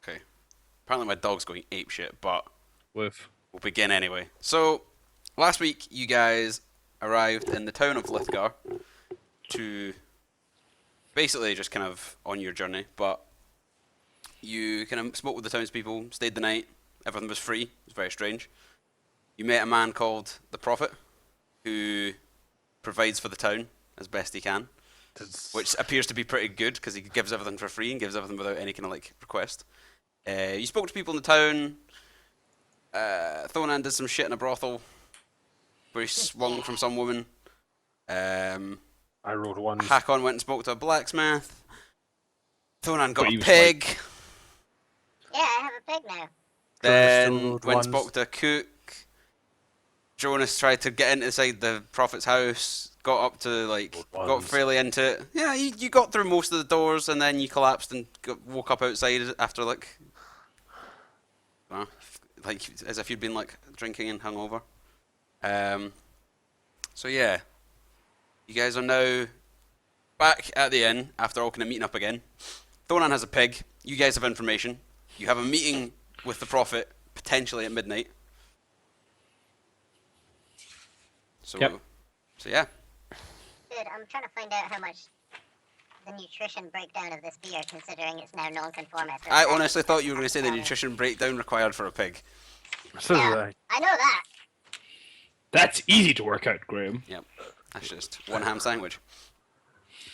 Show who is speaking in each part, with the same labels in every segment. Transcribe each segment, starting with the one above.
Speaker 1: Okay. Apparently my dog's going apeshit, but
Speaker 2: With
Speaker 1: we'll begin anyway. So, last week you guys arrived in the town of Lithgar to basically just kind of on your journey, but you kind of spoke with the townspeople, stayed the night, everything was free, it was very strange. You met a man called the Prophet, who provides for the town as best he can, which appears to be pretty good because he gives everything for free and gives everything without any kind of like request. You spoke to people in the town. Thonan did some shit in a brothel where he swung from some woman. Um,
Speaker 2: I rolled ones,
Speaker 1: Hakon went and spoke to a blacksmith. Thonan
Speaker 2: but
Speaker 1: got a
Speaker 2: he was like,
Speaker 1: pig.
Speaker 3: Yeah, I have a pig now.
Speaker 2: Jonas still
Speaker 1: Then
Speaker 2: rolled
Speaker 1: went and
Speaker 2: ones.
Speaker 1: spoke to a cook. Jonas tried to get inside the prophet's house. Got up to like,
Speaker 2: Rolled
Speaker 1: got
Speaker 2: ones.
Speaker 1: fairly into it. Yeah, you got through most of the doors, and then you collapsed and woke up outside after like, uh, like as if you'd been like drinking and hungover. Um, so yeah, you guys are now back at the inn after all kind of meeting up again. Thonan has a pig. You guys have information. You have a meeting with the prophet potentially at midnight. So,
Speaker 2: Yep.
Speaker 1: so yeah.
Speaker 3: Dude, I'm trying to find out how much the nutrition breakdown of this beer, considering it's now non-conformist.
Speaker 1: I honestly thought you were going to say the nutrition breakdown required for a pig.
Speaker 2: So
Speaker 3: Yeah,
Speaker 2: did I.
Speaker 3: I know that.
Speaker 2: That's easy to work out, Graham.
Speaker 1: Yep. That's just one ham sandwich.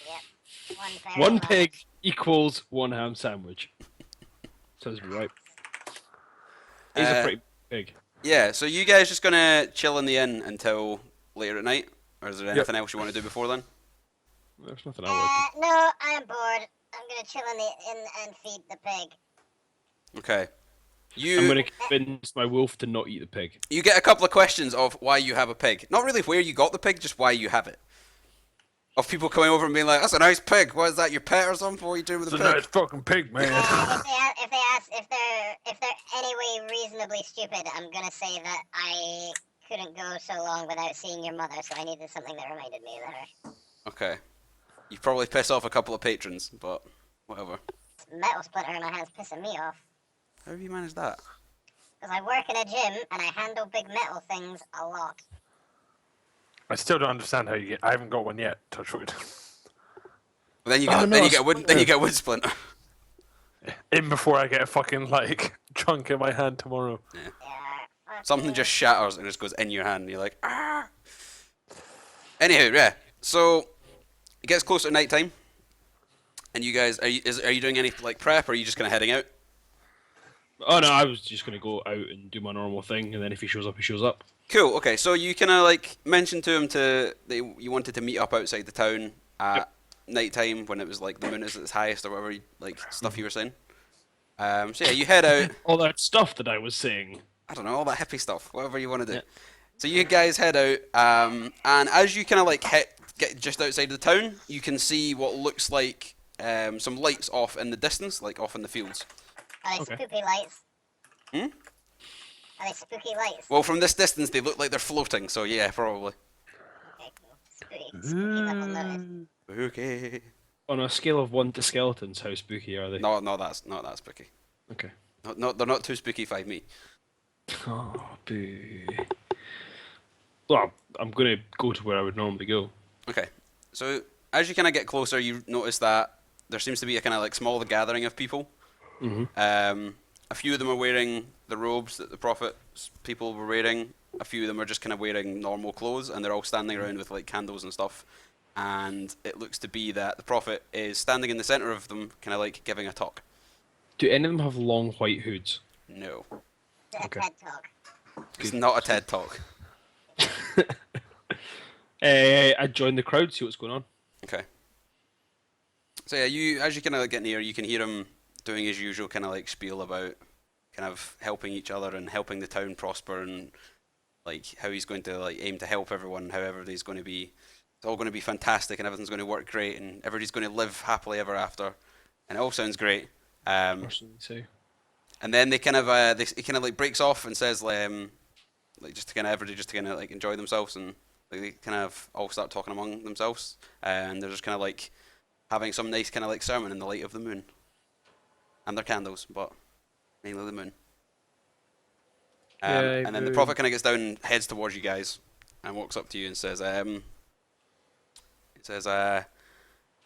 Speaker 3: Yep. One very
Speaker 2: One
Speaker 3: large.
Speaker 2: pig equals one ham sandwich. Sounds right. He's a
Speaker 1: Uh,
Speaker 2: pretty big pig.
Speaker 1: Yeah, so you guys just going to chill in the inn until later at night? Or is there
Speaker 2: Yep.
Speaker 1: anything else you want to do before then?
Speaker 2: There's nothing I like.
Speaker 3: No, I'm bored. I'm gonna chill in the inn and feed the pig.
Speaker 1: Okay.
Speaker 2: I'm
Speaker 1: You
Speaker 2: going to convince my wolf to not eat the pig.
Speaker 1: you get a couple of questions of why you have a pig. Not really where you got the pig, just why you have it. Of people coming over and being like, "That's a nice pig. What is that? Your pet or something? What are you doing with
Speaker 2: It's
Speaker 1: the
Speaker 2: a
Speaker 1: pig?"
Speaker 2: nice fucking pig, man.
Speaker 3: If they're any way reasonably stupid, I'm gonna say that I couldn't go so long without seeing your mother, so I needed something that reminded me of her.
Speaker 1: Okay. You probably piss off a couple of patrons, but whatever.
Speaker 3: This metal splitter in my hand's pissing me off.
Speaker 1: How have you managed that?
Speaker 3: Because I work in a gym and I handle big metal things a lot.
Speaker 2: I still don't understand how you get. I haven't got one yet. Touch wood.
Speaker 1: Well, then you
Speaker 2: Oh,
Speaker 1: get
Speaker 2: no,
Speaker 1: then you
Speaker 2: a
Speaker 1: get wood then you get a wood splinter.
Speaker 2: In before I get a fucking like chunk in my hand tomorrow.
Speaker 3: Yeah.
Speaker 1: Something just shatters and just goes in your hand, and you're like, ah. Anywho, yeah. So it gets closer to night time, and you guys are you doing any like prep, or are you just kind of heading out?
Speaker 2: Oh no, I was just going to go out and do my normal thing, and then if he shows up, he shows up.
Speaker 1: Cool. Okay, so you kind of like mentioned to him that you wanted to meet up outside the town at
Speaker 2: Yep.
Speaker 1: night time when it was like the moon is at its highest or whatever like stuff you were saying. So yeah, you head out.
Speaker 2: All that stuff that I was saying.
Speaker 1: I don't know, all that hippie stuff, whatever you want to do.
Speaker 2: Yeah.
Speaker 1: So you guys head out, and as you kind of like get just outside the town, you can see what looks like some lights off in the distance, like off in the fields.
Speaker 3: Are they
Speaker 2: Okay.
Speaker 3: spooky lights?
Speaker 1: Hmm?
Speaker 3: Are they spooky lights?
Speaker 1: Well, from this distance, they look like they're floating, so yeah, probably.
Speaker 3: Okay, cool. Spooky level notice.
Speaker 1: Okay.
Speaker 2: On a scale of 1 to skeletons, how spooky are they?
Speaker 1: No, that's not that spooky.
Speaker 2: Okay.
Speaker 1: No, they're not too spooky. Five me.
Speaker 2: Oh, boo. Well, I'm going to go to where I would normally go.
Speaker 1: Okay. So as you kind of get closer, you notice that there seems to be a kind of like small gathering of people.
Speaker 2: Mm-hmm.
Speaker 1: A few of them are wearing the robes that the prophet's people were wearing. A few of them are just kind of wearing normal clothes, and they're all standing around with like candles and stuff. And it looks to be that the prophet is standing in the center of them, kind of like giving a talk.
Speaker 2: Do any of them have long white hoods?
Speaker 1: No,
Speaker 3: It's a
Speaker 2: Okay.
Speaker 3: TED talk.
Speaker 1: it's not a TED talk.
Speaker 2: I join the crowd, see what's going on.
Speaker 1: Okay. So yeah, you as you kind of get near, you can hear him doing his usual kind of like spiel about kind of helping each other and helping the town prosper and like how he's going to like aim to help everyone, how everybody's going to be, it's all going to be fantastic and everything's going to work great and everybody's going to live happily ever after, and it all sounds great.
Speaker 2: Personally, so.
Speaker 1: And then they kind of he kind of like breaks off and says like just to kind of everybody just to kind of like enjoy themselves, and like, they kind of all start talking among themselves, and they're just kind of like having some nice kind of like sermon in the light of the moon and their candles, but mainly the moon.
Speaker 2: Yay,
Speaker 1: And then the
Speaker 2: moon.
Speaker 1: prophet kind of gets down and heads towards you guys and walks up to you and says, I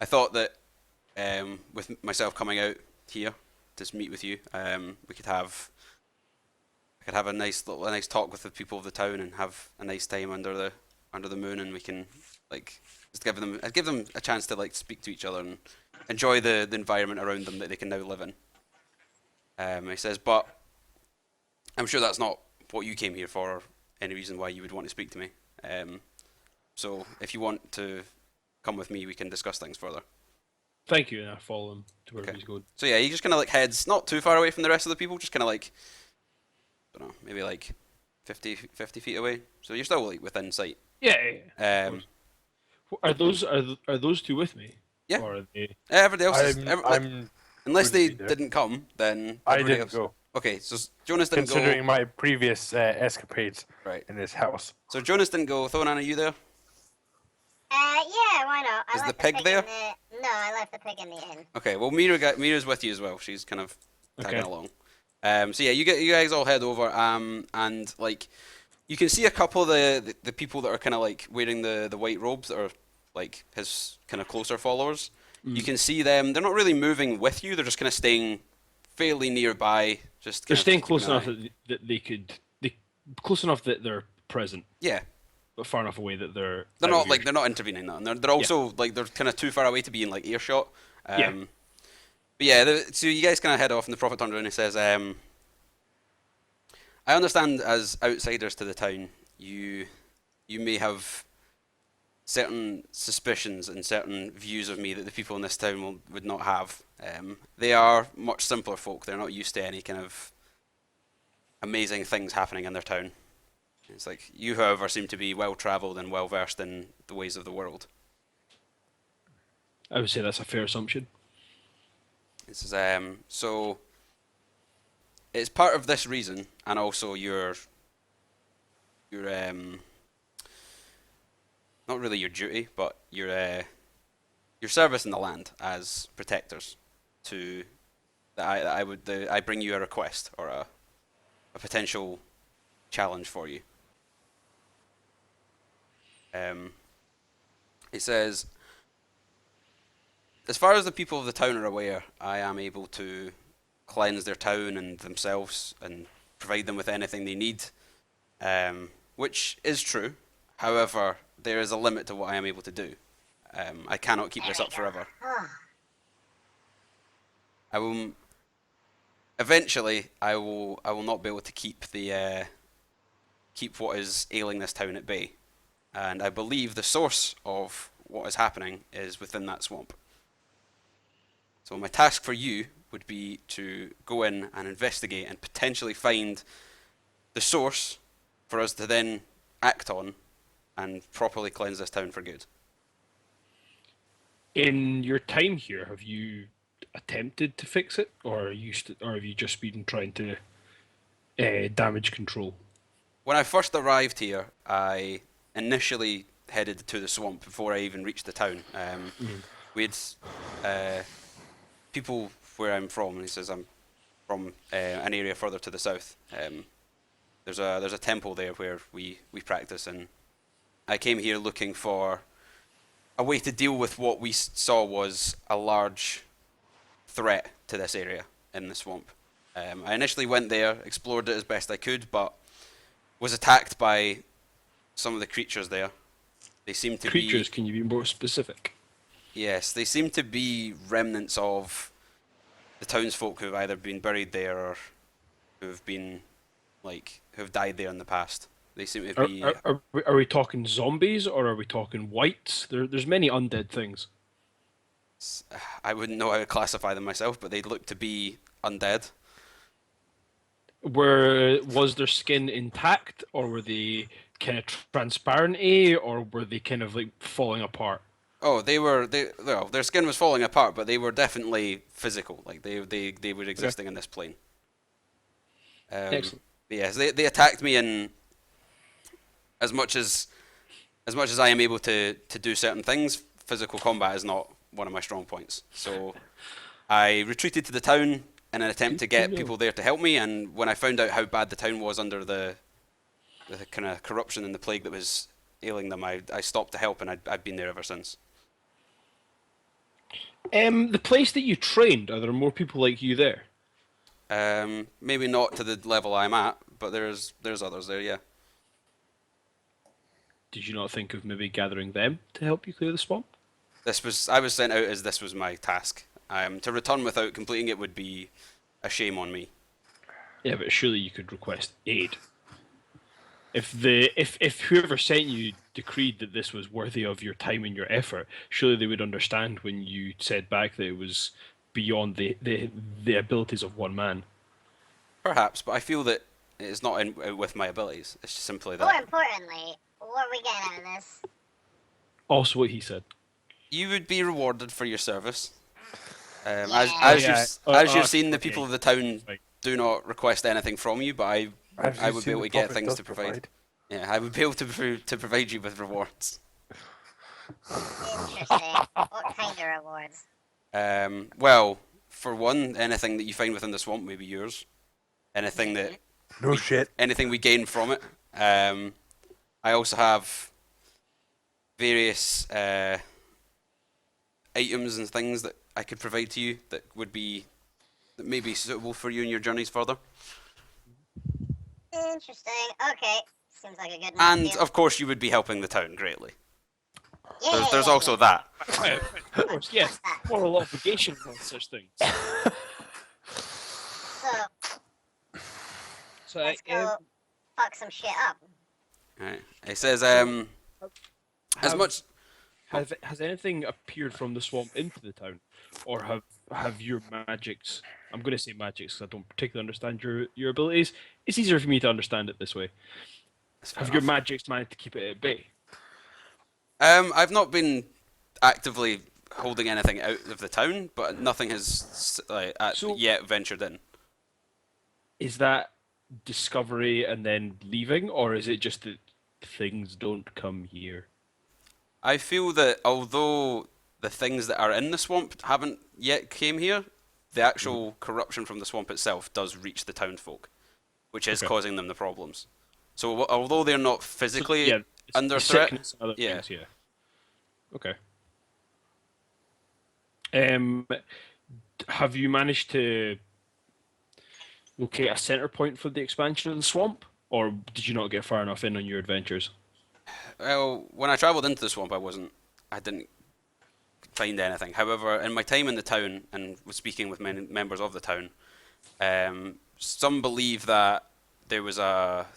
Speaker 1: thought that with myself coming out here to meet with you, we could have I could have a nice talk with the people of the town and have a nice time under the moon, and we can like just give them a chance to like speak to each other and enjoy the environment around them that they can now live in. He says, but I'm sure that's not what you came here for, or any reason why you would want to speak to me. So if you want to come with me, we can discuss things further.
Speaker 2: Thank you, and I follow him to wherever
Speaker 1: Okay.
Speaker 2: he's going.
Speaker 1: So yeah, he just kind of like heads not too far away from the rest of the people, just kind of like, I don't know, maybe like 50 feet away. So you're still like within sight.
Speaker 2: Yeah. Are those two with me?
Speaker 1: Yeah.
Speaker 2: Or are they?
Speaker 1: Everybody else is,
Speaker 4: I'm
Speaker 1: unless they
Speaker 4: wouldn't be there.
Speaker 1: didn't come, then
Speaker 4: I
Speaker 1: everybody
Speaker 4: didn't
Speaker 1: else.
Speaker 4: go.
Speaker 1: Okay, so Jonas didn't
Speaker 4: Considering
Speaker 1: go.
Speaker 4: my previous escapades
Speaker 1: Right.
Speaker 4: in this house.
Speaker 1: So Jonas didn't go. Thonan, are you there?
Speaker 3: Yeah, why not?
Speaker 1: Is
Speaker 3: I
Speaker 1: the
Speaker 3: left
Speaker 1: pig there?
Speaker 3: No, I left the pig in the inn.
Speaker 1: Okay, well Mira's with you as well. She's kind of tagging
Speaker 2: Okay.
Speaker 1: along. So yeah, you guys all head over. And like you can see a couple of the people that are kind of like wearing the white robes that are like his kind of closer followers. You can see them. They're not really moving with you. They're just kind of staying fairly nearby. Just
Speaker 2: They're
Speaker 1: kind of
Speaker 2: staying
Speaker 1: keeping
Speaker 2: close
Speaker 1: an
Speaker 2: enough
Speaker 1: eye.
Speaker 2: that close enough that they're present,
Speaker 1: Yeah,
Speaker 2: but far enough away that they're.
Speaker 1: they're
Speaker 2: out
Speaker 1: not
Speaker 2: of
Speaker 1: like
Speaker 2: earshot.
Speaker 1: they're not intervening though. And they're also like they're kind of too far away to be in like earshot.
Speaker 2: Yeah.
Speaker 1: But yeah, so you guys kind of head off, and the prophet turns around and he says, "I understand as outsiders to the town, you may have certain suspicions and certain views of me that the people in this town would not have. They are much simpler folk. They're not used to any kind of amazing things happening in their town. It's like you, however, seem to be well travelled and well versed in the ways of the world."
Speaker 2: I would say that's a fair assumption.
Speaker 1: It says, so it's part of this reason, and also your not really your duty, but your service in the land as protectors. To that I bring you a request or a potential challenge for you. It says, as far as the people of the town are aware, I am able to cleanse their town and themselves and provide them with anything they need, which is true. However, there is a limit to what I am able to do. I cannot keep this up forever. I will. Eventually, I will not be able to keep keep what is ailing this town at bay, and I believe the source of what is happening is within that swamp. So my task for you would be to go in and investigate and potentially find the source for us to then act on and properly cleanse this town for good.
Speaker 2: In your time here, have you attempted to fix it, or or have you just been trying to damage control?
Speaker 1: When I first arrived here, I initially headed to the swamp before I even reached the town. We had people where I'm from, and he says I'm from an area further to the south. There's a temple there where we practice, and I came here looking for a way to deal with what we saw was a large threat to this area in the swamp. I initially went there, explored it as best I could, but was attacked by some of the creatures there. They seem to
Speaker 2: Creatures,
Speaker 1: be...
Speaker 2: can you be more specific?
Speaker 1: Yes, they seem to be remnants of the townsfolk who have either been buried there or who have died there in the past. They seem to be...
Speaker 2: Are we talking zombies, or are we talking whites? There's many undead things.
Speaker 1: I wouldn't know how to classify them myself, but they look to be undead.
Speaker 2: Was their skin intact, or were they kind of transparent, or were they kind of like falling apart?
Speaker 1: Oh, well, their skin was falling apart, but they were definitely physical. Like they were existing in this plane.
Speaker 2: Excellent.
Speaker 1: But yes, they attacked me, and as much as I am able to do certain things, physical combat is not one of my strong points. So I retreated to the town, in an attempt to
Speaker 2: Good to
Speaker 1: get
Speaker 2: know.
Speaker 1: people there to help me. And when I found out how bad the town was under the kind of corruption and the plague that was ailing them, I stopped to help, and I've been there ever since.
Speaker 2: The place that you trained, are there more people like you there?
Speaker 1: Maybe not to the level I'm at, but there's others there, yeah.
Speaker 2: Did you not think of maybe gathering them to help you clear the swamp?
Speaker 1: I was sent out as this was my task. To return without completing it would be a shame on me.
Speaker 2: Yeah, but surely you could request aid. If whoever sent you decreed that this was worthy of your time and your effort, surely they would understand when you said back that it was beyond the abilities of one man.
Speaker 1: Perhaps, but I feel that it's not with my abilities. It's just simply
Speaker 3: More
Speaker 1: that
Speaker 3: importantly, what are we getting out of this?
Speaker 2: Also, what he said.
Speaker 1: you would be rewarded for your service. As
Speaker 3: Yeah.
Speaker 1: as
Speaker 2: Yeah.
Speaker 1: you've as you've seen, the
Speaker 2: Okay.
Speaker 1: people of the town
Speaker 2: Right.
Speaker 1: do not request anything from you, but I would be able to get things to provide. Yeah, I would be able to provide you with rewards.
Speaker 3: Interesting. What kind of rewards?
Speaker 1: Well, for one, anything that you find within the swamp may be yours. Anything that
Speaker 4: No shit.
Speaker 1: anything we gain from it. I also have various items and things that I could provide to you that may be suitable for you in your journeys further.
Speaker 3: Interesting. Okay. Seems like a good
Speaker 1: And
Speaker 3: deal.
Speaker 1: of course, you would be helping the town greatly.
Speaker 3: Yeah,
Speaker 1: There's
Speaker 3: yeah,
Speaker 1: also
Speaker 3: yeah.
Speaker 1: that.
Speaker 2: Of course, yes. Moral obligation on such things.
Speaker 3: So,
Speaker 2: So,
Speaker 3: let's go fuck some shit up.
Speaker 1: Right. It says as
Speaker 2: have-
Speaker 1: much.
Speaker 2: has anything appeared from the swamp into the town, or have your magics? I'm going to say magics because I don't particularly understand your abilities. It's easier for me to understand it this way. Have your magics managed to keep it at bay?
Speaker 1: I've not been actively holding anything out of the town, but nothing has
Speaker 2: So-
Speaker 1: yet ventured in.
Speaker 2: Is that discovery and then leaving, or is it just that things don't come here?
Speaker 1: I feel that although the things that are in the swamp haven't yet came here, the actual corruption from the swamp itself does reach the townsfolk, which is
Speaker 2: Okay.
Speaker 1: causing them the problems. So although they're not physically
Speaker 2: So, yeah, it's
Speaker 1: under
Speaker 2: the
Speaker 1: threat,
Speaker 2: sickness and other
Speaker 1: yeah.
Speaker 2: things, yeah. Okay. Have you managed to locate a center point for the expansion of the swamp, or did you not get far enough in on your adventures?
Speaker 1: well, when I travelled into the swamp, I didn't find anything. However, in my time in the town and was speaking with many members of the town, some believe that there was a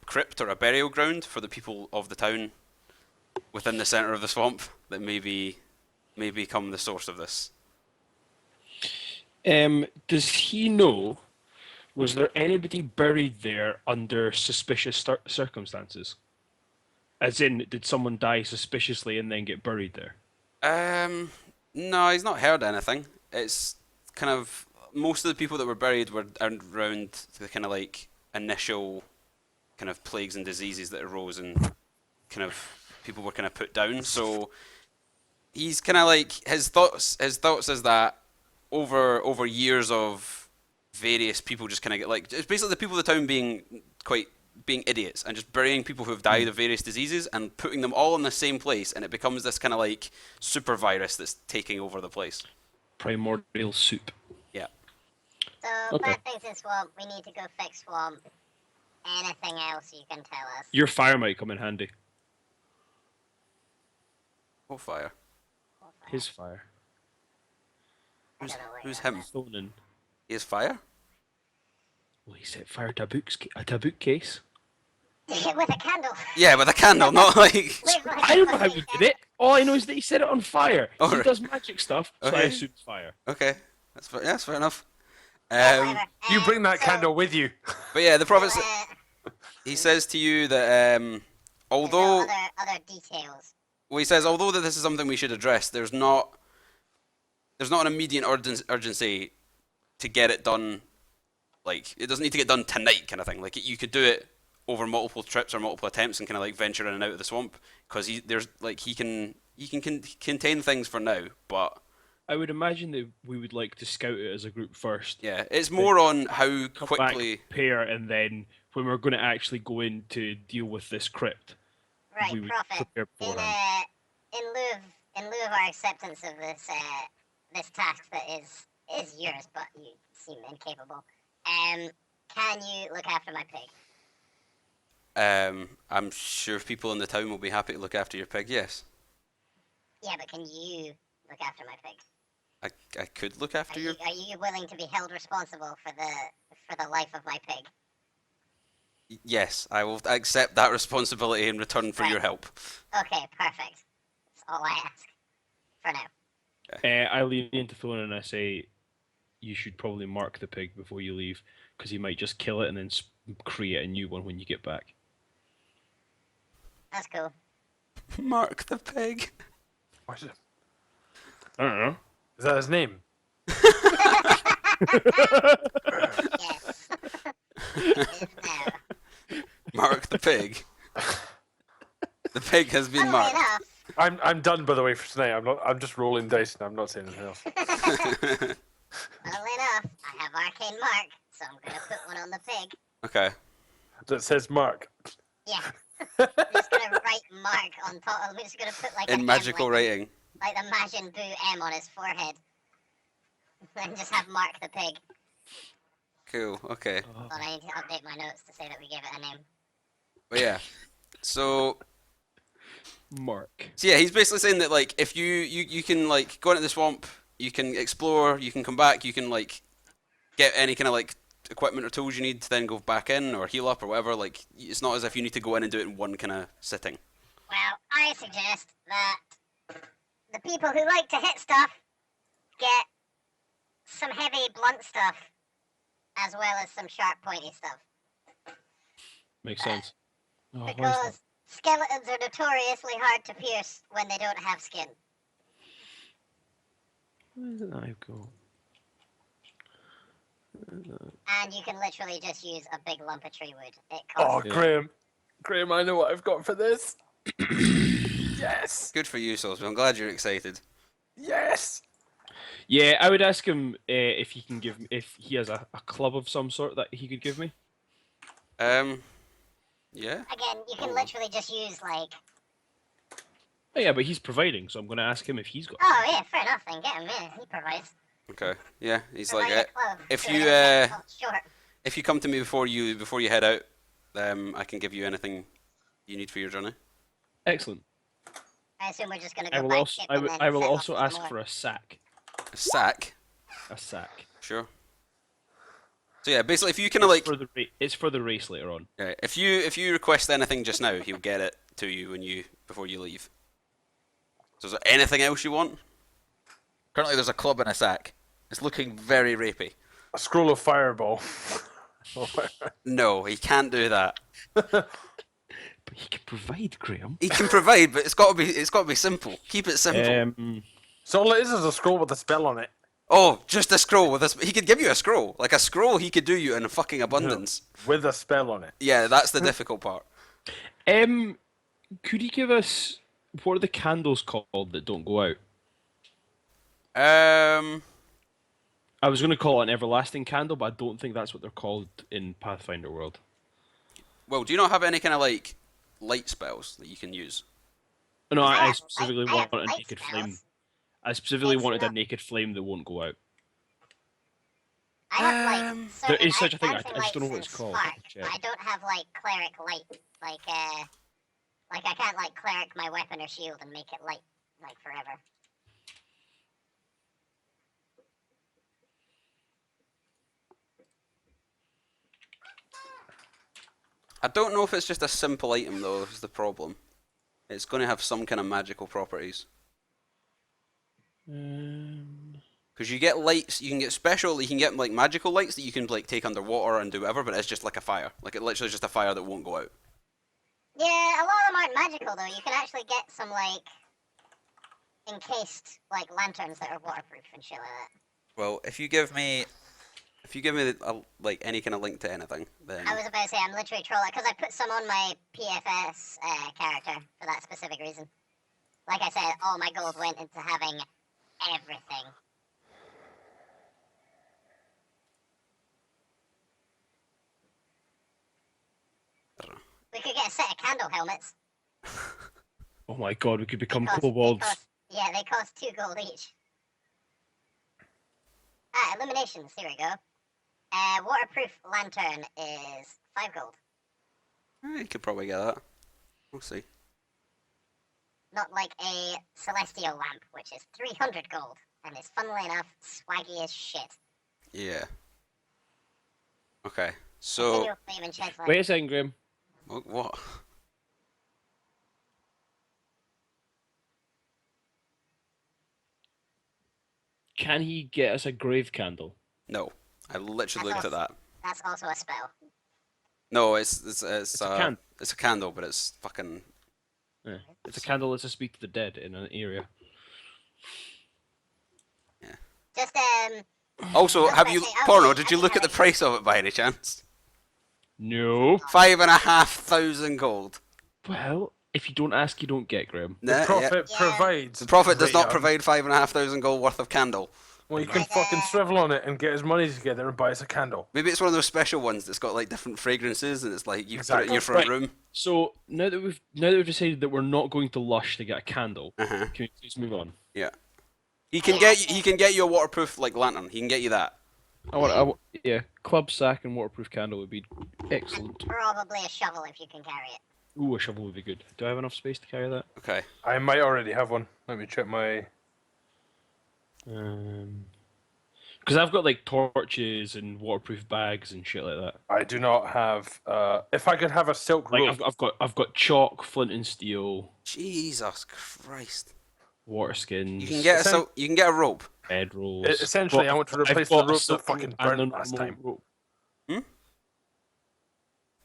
Speaker 1: crypt or a burial ground for the people of the town within the centre of the swamp that may become the source of this.
Speaker 2: Does he know? Was there anybody buried there under suspicious circumstances? As in, did someone die suspiciously and then get buried there?
Speaker 1: No, he's not heard anything. It's kind of most of the people that were buried were around the kind of like initial kind of plagues and diseases that arose and kind of people were kind of put down. So he's kind of like his thoughts is that over years of various people just kind of get like it's basically the people of the town being idiots and just burying people who have died of various diseases and putting them all in the same place, and it becomes this kind of like super virus that's taking over the place.
Speaker 2: Primordial soup.
Speaker 1: Yeah.
Speaker 3: So,
Speaker 2: Okay.
Speaker 3: bad things in swamp. We need to go fix swamp. Anything else you can tell us?
Speaker 2: Your fire might come in handy.
Speaker 1: Oh, fire.
Speaker 2: His fire.
Speaker 1: Who's,
Speaker 3: don't know where
Speaker 1: who's
Speaker 3: you're
Speaker 1: him?
Speaker 2: Stolen.
Speaker 1: He is fire?
Speaker 2: Well, he set fire to a taboo case.
Speaker 3: With a candle.
Speaker 1: Yeah, with a candle, not like.
Speaker 3: Wait,
Speaker 2: I don't know how he did it. All I know is that he set it on fire.
Speaker 1: Oh,
Speaker 2: He
Speaker 1: right.
Speaker 2: does magic stuff, so I
Speaker 1: Okay.
Speaker 2: assume it's fire.
Speaker 1: Okay, that's fair enough.
Speaker 3: Whatever.
Speaker 4: You bring that
Speaker 3: So,
Speaker 4: candle with you.
Speaker 1: But yeah, the prophet
Speaker 3: uh,
Speaker 1: he says to you that although
Speaker 3: other details.
Speaker 1: well, he says although that this is something we should address, there's not an immediate urgency to get it done. Like it doesn't need to get done tonight, kind of thing. Like you could do it over multiple trips or multiple attempts and kind of like venture in and out of the swamp because he can contain things for now, but
Speaker 2: I would imagine that we would like to scout it as a group first.
Speaker 1: Yeah, it's more on how
Speaker 2: Come
Speaker 1: quickly.
Speaker 2: back, pair, and then when we're going to actually go in to deal with this crypt,
Speaker 3: Right,
Speaker 2: we would
Speaker 3: Prophet.
Speaker 2: prepare
Speaker 3: In
Speaker 2: beforehand.
Speaker 3: lieu of our acceptance of this task that is yours, but you seem incapable. Can you look after my pig?
Speaker 1: I'm sure people in the town will be happy to look after your pig. Yes,
Speaker 3: Yeah, but can you look after my pig?
Speaker 1: I could look after your.
Speaker 3: Are you willing to be held responsible for the life of my pig?
Speaker 1: Yes, I will accept that responsibility in return for
Speaker 3: Right.
Speaker 1: your help.
Speaker 3: Okay, perfect. That's all I ask for now.
Speaker 2: I lean into Philin and I say, you should probably mark the pig before you leave, because he might just kill it and then create a new one when you get back.
Speaker 3: That's cool.
Speaker 1: Mark the pig.
Speaker 4: What's it?
Speaker 2: I don't know.
Speaker 4: Is that his name?
Speaker 3: Yes. It is now.
Speaker 1: Mark the pig. The pig has been
Speaker 3: Funnily
Speaker 1: marked.
Speaker 3: enough,
Speaker 4: I'm done by the way for tonight. I'm just rolling dice and I'm not saying anything else.
Speaker 3: funnily enough, I have arcane mark, so I'm gonna put one on the pig.
Speaker 1: Okay.
Speaker 4: That says Mark.
Speaker 3: Yeah. I'm just gonna write mark on top. I'm just gonna put like
Speaker 1: In
Speaker 3: an
Speaker 1: magical
Speaker 3: M,
Speaker 1: writing.
Speaker 3: like the Majin Buu M on his forehead, and just have Mark the pig.
Speaker 1: Cool. Okay.
Speaker 3: But I need to update my notes to say that we gave it a name.
Speaker 1: But yeah. So
Speaker 2: Mark.
Speaker 1: yeah, he's basically saying that like if you can like go into the swamp, you can explore, you can come back, you can like get any kind of like equipment or tools you need to then go back in or heal up or whatever. Like it's not as if you need to go in and do it in one kind of sitting.
Speaker 3: Well, I suggest that the people who like to hit stuff get some heavy blunt stuff as well as some sharp pointy stuff.
Speaker 2: Makes sense. Oh, why is that?
Speaker 3: Because skeletons are notoriously hard to pierce when they don't have skin.
Speaker 2: Where did I go?
Speaker 3: And you can literally just use a big lump of tree wood. It
Speaker 4: Oh,
Speaker 3: costs.
Speaker 2: Yeah.
Speaker 4: Graham, I know what I've got for this. Yes,
Speaker 1: Good for you, Salisbury. I'm glad you're excited.
Speaker 4: yes.
Speaker 2: Yeah, I would ask him if he can give me, if he has a club of some sort that he could give me.
Speaker 1: Yeah.
Speaker 3: Again, you can literally just use like.
Speaker 2: Oh, yeah, but he's providing, so I'm going to ask him if he's got.
Speaker 3: Oh yeah, fair enough. Then get him in. He provides.
Speaker 1: Okay. Yeah. He's
Speaker 3: Provide
Speaker 1: like,
Speaker 3: a club
Speaker 1: if
Speaker 3: to
Speaker 1: you
Speaker 3: an extent. Oh, short.
Speaker 1: if you come to me before you head out, I can give you anything you need for your journey.
Speaker 2: Excellent.
Speaker 3: I assume we're just gonna
Speaker 2: I
Speaker 3: go
Speaker 2: will
Speaker 3: back
Speaker 2: also,
Speaker 3: ship
Speaker 2: I
Speaker 3: and
Speaker 2: will,
Speaker 3: then
Speaker 2: I will
Speaker 3: set off
Speaker 2: also
Speaker 3: some
Speaker 2: ask
Speaker 3: more.
Speaker 2: for a sack.
Speaker 1: A sack.
Speaker 2: A sack.
Speaker 1: Sure. So yeah, basically, if you kind
Speaker 2: It's
Speaker 1: of like,
Speaker 2: for the it's for the race later on.
Speaker 1: yeah, if you request anything just now, he'll get it to you before you leave. So is there anything else you want? Currently, there's a club and a sack. It's looking very rapey.
Speaker 4: A scroll of fireball.
Speaker 1: No, he can't do that.
Speaker 2: But he can provide, Graham.
Speaker 1: He can provide, but it's got to be simple. Keep it simple.
Speaker 4: So all it is a scroll with a spell on it.
Speaker 1: Oh, just a scroll with a. He could give you a scroll, like a scroll. He could do you in a fucking abundance.
Speaker 4: With a spell on it.
Speaker 1: Yeah, that's the difficult part.
Speaker 2: Could you give us what are the candles called that don't go out? I was going to call it an everlasting candle, but I don't think that's what they're called in Pathfinder World.
Speaker 1: Well, do you not have any kind of like light spells that you can use?
Speaker 2: No,
Speaker 3: I
Speaker 2: I
Speaker 3: have
Speaker 2: specifically
Speaker 3: light- I have
Speaker 2: want a
Speaker 3: light
Speaker 2: naked
Speaker 3: spells.
Speaker 2: flame. I specifically
Speaker 3: It's
Speaker 2: wanted a
Speaker 3: not-
Speaker 2: naked flame that won't go out.
Speaker 3: I have like
Speaker 1: Um,
Speaker 3: certain,
Speaker 2: there is
Speaker 3: I
Speaker 2: such
Speaker 3: have
Speaker 2: a thing, I
Speaker 3: dancing
Speaker 2: just don't know
Speaker 3: lights
Speaker 2: what
Speaker 3: and
Speaker 2: it's called.
Speaker 3: Spark,
Speaker 2: Check.
Speaker 3: but I don't have like cleric light. Like I can't like cleric my weapon or shield and make it light like forever.
Speaker 1: I don't know if it's just a simple item though. Is the problem? It's going to have some kind of magical properties. Because you get lights, you can get special, you can get like magical lights that you can like take underwater and do whatever, but it's just like a fire. Like it literally is just a fire that won't go out.
Speaker 3: Yeah, a lot of them aren't magical though. You can actually get some like encased like lanterns that are waterproof and shit like that.
Speaker 1: Well, if you give me like any kind of link to anything, then
Speaker 3: I was about to say I'm literally trolling because I put some on my PFS character for that specific reason. Like I said, all my gold went into having everything. candle helmets.
Speaker 2: Oh my god, we could become
Speaker 3: They
Speaker 2: kobolds.
Speaker 3: they cost 2 gold each. Ah, illuminations. Here we go. Waterproof lantern is 5 gold.
Speaker 1: You could probably get that. We'll see.
Speaker 3: Not like a celestial lamp, which is 300 gold, and is funnily enough swaggy as shit.
Speaker 1: Yeah. Okay. So.
Speaker 3: Continual flame and chest light.
Speaker 2: Wait a second, Graham.
Speaker 1: What?
Speaker 2: Can he get us a grave candle?
Speaker 1: No. I literally looked at that.
Speaker 3: That's also a spell.
Speaker 1: No, it's
Speaker 2: a
Speaker 1: it's a candle, but it's fucking.
Speaker 2: Yeah. It's a candle that's to speak to the dead in an area.
Speaker 3: Just
Speaker 1: Also,
Speaker 3: Just
Speaker 1: have you
Speaker 3: actually,
Speaker 1: Porno?
Speaker 3: okay,
Speaker 1: Did you
Speaker 3: I
Speaker 1: look at
Speaker 3: think
Speaker 1: the price of it by any chance?
Speaker 2: No.
Speaker 1: 5,500 gold.
Speaker 2: Well, if you don't ask, you don't get, Graham.
Speaker 4: The
Speaker 1: Nah, yeah.
Speaker 4: prophet
Speaker 3: Yeah.
Speaker 4: provides.
Speaker 1: The prophet does not
Speaker 4: Graham.
Speaker 1: provide 5,500 gold worth of candle.
Speaker 4: Well, you can
Speaker 3: But,
Speaker 4: fucking shrivel on it and get his money together and buy us a candle.
Speaker 1: Maybe it's one of those special ones that's got like different fragrances, and it's like you put it in
Speaker 4: Exactly.
Speaker 1: your front
Speaker 2: Right.
Speaker 1: room.
Speaker 2: So now that we've decided that we're not going to Lush to get a candle,
Speaker 1: Uh-huh.
Speaker 2: can we please move on?
Speaker 1: Yeah. He can get you a waterproof like lantern. He can get you that.
Speaker 2: Yeah, club sack and waterproof candle would be excellent.
Speaker 3: probably a shovel if you can carry it.
Speaker 2: Ooh, a shovel would be good. Do I have enough space to carry that?
Speaker 1: Okay.
Speaker 4: I might already have one. Let me check my.
Speaker 2: Because I've got like torches and waterproof bags and shit like that.
Speaker 4: I do not have. If I could have a silk
Speaker 2: Like
Speaker 4: rope.
Speaker 2: I've got chalk, flint and steel,
Speaker 1: Jesus Christ.
Speaker 2: water skins.
Speaker 1: You can get you can get a rope.
Speaker 2: bed rolls.
Speaker 4: Essentially, I want to
Speaker 2: I've
Speaker 4: replace the
Speaker 2: got a
Speaker 4: rope
Speaker 2: silk
Speaker 4: that fucking
Speaker 2: rope and
Speaker 4: burnt
Speaker 2: a
Speaker 4: last
Speaker 2: normal
Speaker 4: time.
Speaker 2: rope.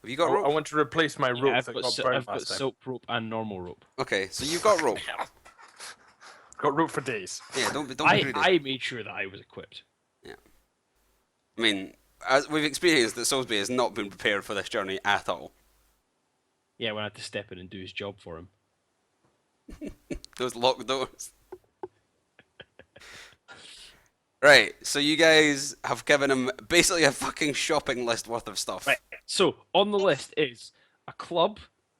Speaker 1: Have you got
Speaker 4: I
Speaker 1: rope?
Speaker 4: want to replace my rope
Speaker 2: Yeah, I've
Speaker 4: that
Speaker 2: got,
Speaker 4: got
Speaker 2: sil-
Speaker 4: burnt
Speaker 2: I've got
Speaker 4: last time.
Speaker 2: silk rope and normal rope.
Speaker 1: Okay, so you've got rope.
Speaker 4: Got rope for days.
Speaker 1: Yeah, don't be greedy.
Speaker 2: I made sure that I was equipped.
Speaker 1: I mean, as we've experienced that Soulsby has not been prepared for this journey at all.
Speaker 2: Yeah, when I had to step in and do his job for him.
Speaker 1: Those locked doors. Right, so you guys have given him basically a fucking shopping list worth of stuff.
Speaker 2: Right. So on the list is a club,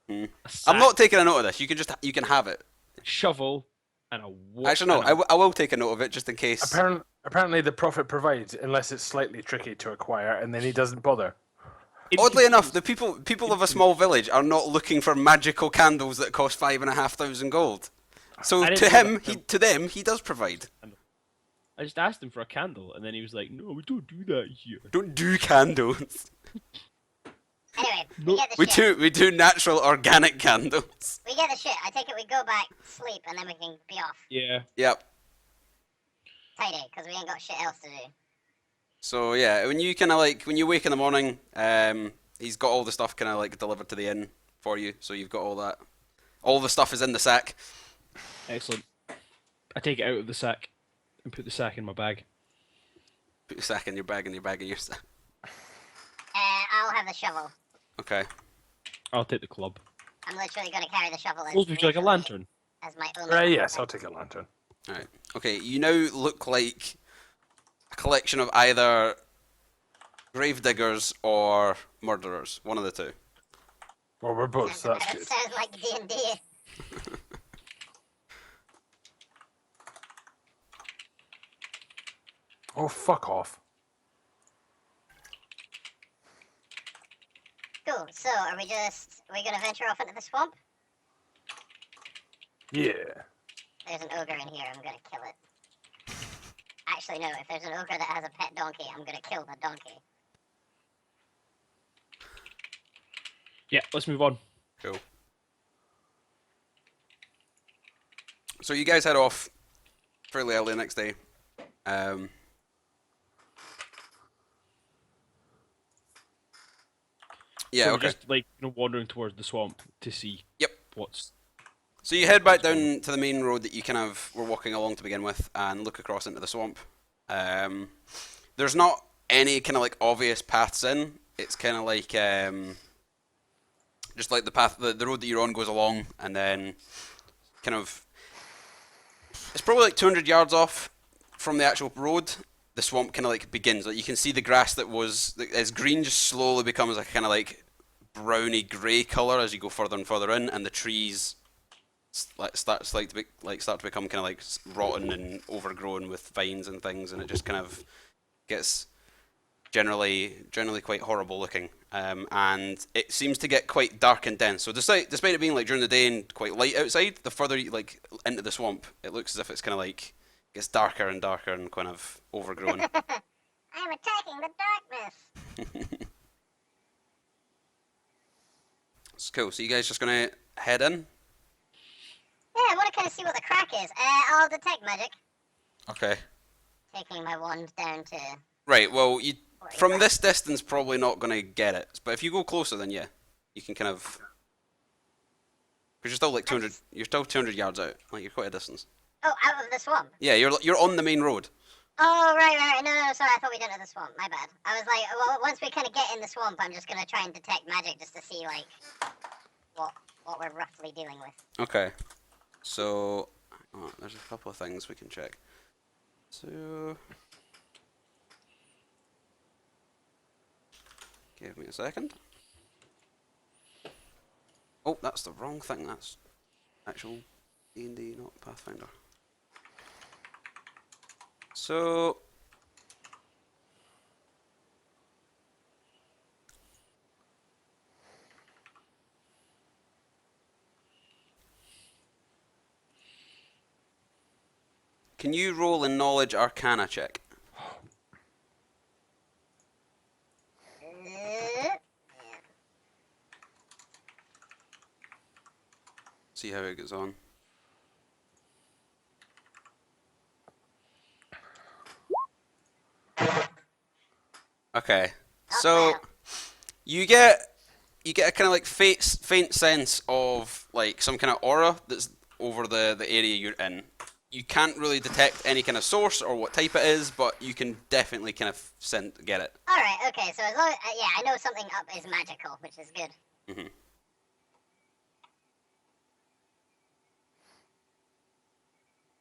Speaker 1: Hmm.
Speaker 2: a sack,
Speaker 1: I'm not taking a note of this. You can have it.
Speaker 2: a shovel, and a water.
Speaker 1: Actually, no. I will take a note of it just in case.
Speaker 4: Apparently, the prophet provides, unless it's slightly tricky to acquire, and then he doesn't bother.
Speaker 1: Oddly enough, the people of a small village are not looking for magical candles that cost 5,500 gold. So
Speaker 2: I didn't
Speaker 1: to
Speaker 2: know
Speaker 1: him,
Speaker 2: that.
Speaker 1: to them, he does provide.
Speaker 2: I just asked him for a candle, and then he was like, "No, we don't do that here."
Speaker 1: Don't do candles.
Speaker 3: Anyway, we get the
Speaker 1: We
Speaker 3: shit.
Speaker 1: do natural organic candles.
Speaker 3: We get the shit. I take it we go back, sleep, and then we can be off.
Speaker 2: Yeah.
Speaker 1: Yep.
Speaker 3: Tidy, because we ain't got shit else to do.
Speaker 1: So yeah, when you when you wake in the morning, he's got all the stuff kind of like delivered to the inn for you. So you've got all that. All the stuff is in the sack.
Speaker 2: Excellent. I take it out of the sack and put the sack in my bag.
Speaker 1: Put your sack in your bag and your bag in your sack.
Speaker 3: I'll have the shovel.
Speaker 1: Okay.
Speaker 2: I'll take the club.
Speaker 3: I'm literally going to carry the shovel.
Speaker 2: Would you like a lantern?
Speaker 3: As my only
Speaker 4: Yes,
Speaker 3: weapon.
Speaker 4: I'll take a lantern.
Speaker 1: All right. Okay. You now look like a collection of either gravediggers or murderers. One of the two.
Speaker 4: Well, we're both, so that's
Speaker 3: That
Speaker 4: good.
Speaker 3: sounds like D&D.
Speaker 4: Oh, fuck off.
Speaker 3: Cool. So, are we going to venture off into the swamp?
Speaker 4: Yeah.
Speaker 3: There's an ogre in here. I'm going to kill it. Actually, no. If there's an ogre that has a pet donkey, I'm going to kill the donkey.
Speaker 2: Yeah, let's move on.
Speaker 1: Cool. So you guys head off fairly early the next day. Yeah,
Speaker 2: So we're
Speaker 1: okay.
Speaker 2: just wandering towards the swamp to see.
Speaker 1: Yep.
Speaker 2: What's.
Speaker 1: So you head back down to the main road that you kind of were walking along to begin with and look across into the swamp. There's not any kind of like obvious paths in. It's kind of like just like the path, the road that you're on goes along, and then kind of it's probably like 200 yards off from the actual road. The swamp kind of like begins. Like you can see the grass that is green just slowly becomes like kind of like browny grey colour as you go further and further in, and the trees start to become kind of like rotten and overgrown with vines and things, and it just kind of gets generally quite horrible looking. And it seems to get quite dark and dense. So despite it being like during the day and quite light outside, the further you like into the swamp, it looks as if it's kind of like gets darker and darker and kind of overgrown.
Speaker 3: I'm attacking the darkness.
Speaker 1: It's cool. So you guys just gonna head in?
Speaker 3: Yeah, I want to kind of see what the crack is. I'll detect magic.
Speaker 1: Okay.
Speaker 3: Taking my wand down to...
Speaker 1: Right. Well, you from
Speaker 3: 45.
Speaker 1: this distance probably not gonna get it, but if you go closer, then yeah, you can kind of. Because you're still like 200. You're still 200 yards out. Like you're quite a distance.
Speaker 3: Oh, out of the swamp?
Speaker 1: Yeah, you're on the main road.
Speaker 3: Oh, right. No, sorry, I thought we did it in the swamp. My bad. I was like, well, once we kind of get in the swamp, I'm just going to try and detect magic just to see, like, what we're roughly dealing with.
Speaker 1: Okay. So, there's a couple of things we can check. So, give me a second. Oh, that's the wrong thing. That's actual D&D, not Pathfinder. So, can you roll a knowledge arcana check?
Speaker 3: Yeah.
Speaker 1: See how it goes on. Okay, so
Speaker 3: wow.
Speaker 1: you get a kind of like faint sense of like some kind of aura that's over the area you're in. You can't really detect any kind of source or what type it is, but you can definitely kind of get it.
Speaker 3: All right, okay, so as long as, yeah, I know something up is magical, which is good.
Speaker 1: Mhm.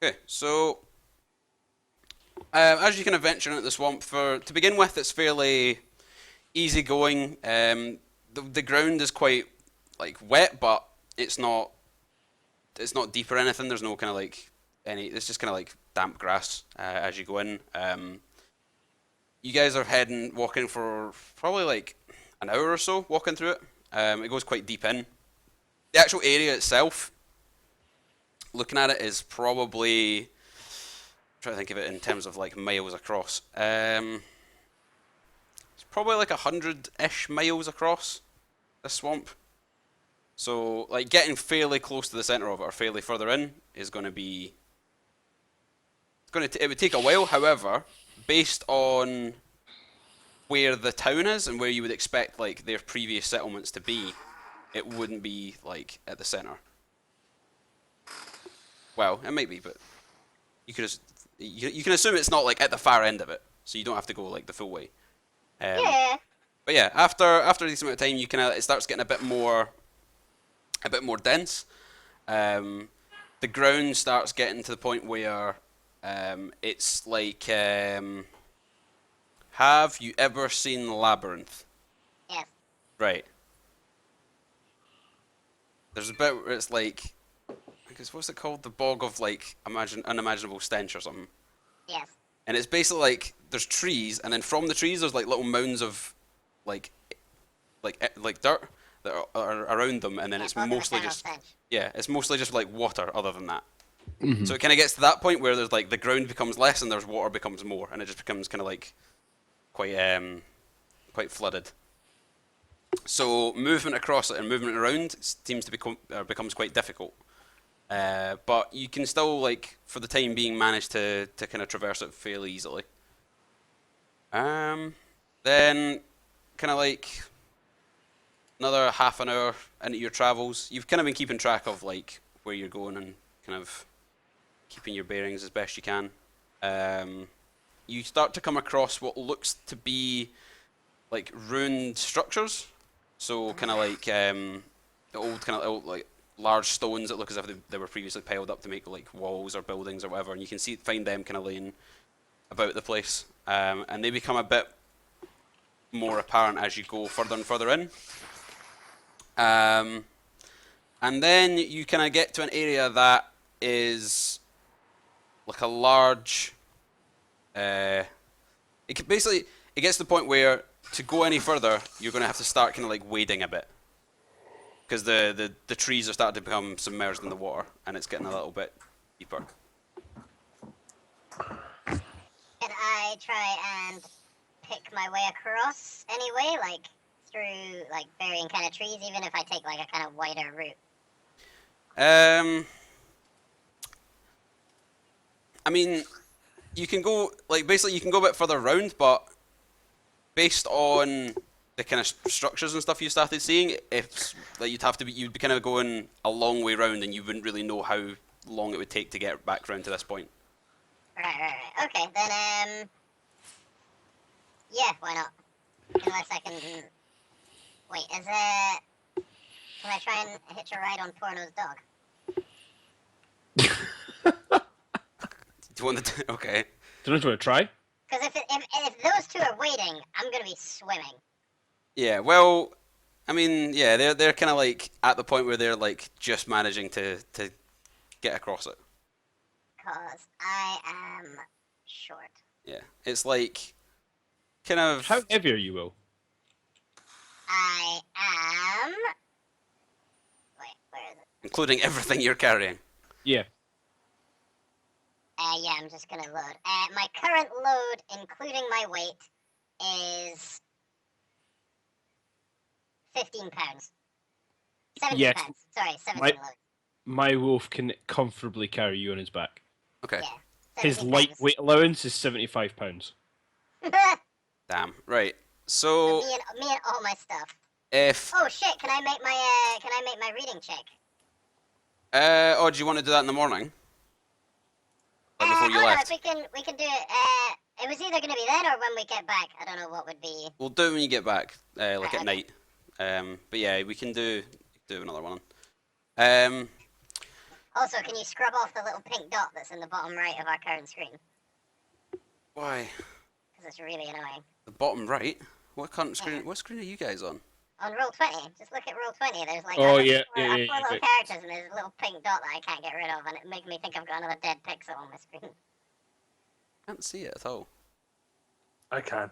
Speaker 1: Okay, so as you kind of venture into the swamp, to begin with, it's fairly easy going. The ground is quite like wet, but it's not deep or anything. There's no kind of like it's just kind of like damp grass as you go in. You guys are walking for probably like an hour or so, walking through it. It goes quite deep in. The actual area itself, looking at it, is probably, trying to think of it in terms of like miles across. It's probably like 100-ish miles across this swamp. So like getting fairly close to the center of it or fairly further in is going to be. It would take a while. However, based on where the town is and where you would expect like their previous settlements to be, it wouldn't be like at the center. Well, it might be, but you can assume it's not like at the far end of it, so you don't have to go like the full way.
Speaker 3: Yeah.
Speaker 1: But yeah, after a decent amount of time, it starts getting a bit more dense. The ground starts getting to the point where it's like. Have you ever seen Labyrinth?
Speaker 3: Yes.
Speaker 1: Right. There's a bit where it's like, I guess what's it called? The bog of like unimaginable stench or something.
Speaker 3: Yes.
Speaker 1: And it's basically like there's trees, and then from the trees there's like little mounds of like dirt that are around them, and then it's
Speaker 3: both of the
Speaker 1: mostly
Speaker 3: sound
Speaker 1: just
Speaker 3: stench.
Speaker 1: it's mostly just like water. Other than that,
Speaker 2: Mhm.
Speaker 1: so it kind of gets to that point where there's like the ground becomes less and there's water becomes more, and it just becomes kind of like quite flooded. So movement across it and movement around seems to becomes quite difficult. But you can still like for the time being manage to kind of traverse it fairly easily. Then kind of like another half an hour into your travels, you've kind of been keeping track of like where you're going and kind of keeping your bearings as best you can. You start to come across what looks to be like ruined structures. So kind of like the old like large stones that look as if they were previously piled up to make like walls or buildings or whatever, and you can find them kind of laying about the place, and they become a bit more apparent as you go further and further in. And then you kind of get to an area that is like a large. Basically it gets to the point where to go any further, you're going to have to start kind of like wading a bit because the trees are starting to become submerged in the water, and it's getting a little bit deeper.
Speaker 3: Can I try and pick my way across anyway, like through like varying kind of trees, even if I take like a kind of wider route?
Speaker 1: I mean, you can go like basically you can go a bit further around, but based on the kind of structures and stuff you started seeing, if like you'd be kind of going a long way round, and you wouldn't really know how long it would take to get back round to this point.
Speaker 3: Right. Okay, then yeah, why not? Unless I can. Wait, is it? Can I try and hitch a ride on Porno's dog?
Speaker 1: Do you want to? Okay.
Speaker 2: Don't you want to try?
Speaker 3: Because if those two are waiting, I'm gonna be swimming.
Speaker 1: Yeah. Well, I mean, yeah, they're kind of like at the point where they're like just managing to get across it.
Speaker 3: Cause I am short.
Speaker 1: Yeah. It's like kind of.
Speaker 2: How heavy are you, Will?
Speaker 3: I am. Wait, where is it?
Speaker 1: Including everything you're carrying.
Speaker 2: Yeah.
Speaker 3: Yeah, I'm just gonna load. My current load, including my weight, is 15 pounds. 17
Speaker 2: Yes.
Speaker 3: pounds. Sorry, 17
Speaker 2: My-
Speaker 3: load.
Speaker 2: My wolf can comfortably carry you on his back.
Speaker 1: Okay.
Speaker 3: Yeah.
Speaker 2: His
Speaker 3: 17
Speaker 2: lightweight allowance is 75 pounds.
Speaker 3: pounds.
Speaker 1: Damn. Right.
Speaker 3: So
Speaker 1: So
Speaker 3: me and all my stuff.
Speaker 1: if
Speaker 3: Oh shit! Can I make my reading check?
Speaker 1: oh, do you want to do that in the morning? Like before you
Speaker 3: oh
Speaker 1: left?
Speaker 3: no, we can do it. It was either gonna be then or when we get back. I don't know what would be.
Speaker 1: We'll do it when you get back, like
Speaker 3: Right,
Speaker 1: at
Speaker 3: okay.
Speaker 1: night. But yeah, we can do another one.
Speaker 3: Also, can you scrub off the little pink dot that's in the bottom right of our current screen?
Speaker 1: Why?
Speaker 3: Because it's really annoying.
Speaker 1: The bottom right? What current screen? What screen are you guys on?
Speaker 3: On roll 20, just look at roll 20. There's like
Speaker 2: Oh,
Speaker 3: our
Speaker 2: yeah,
Speaker 3: four,
Speaker 2: yeah,
Speaker 3: our
Speaker 2: yeah,
Speaker 3: four
Speaker 2: yeah,
Speaker 3: little
Speaker 2: yeah.
Speaker 3: characters, and there's a little pink dot that I can't get rid of, and it makes me think I've got another dead pixel on my screen.
Speaker 1: Can't see it at all.
Speaker 4: I can.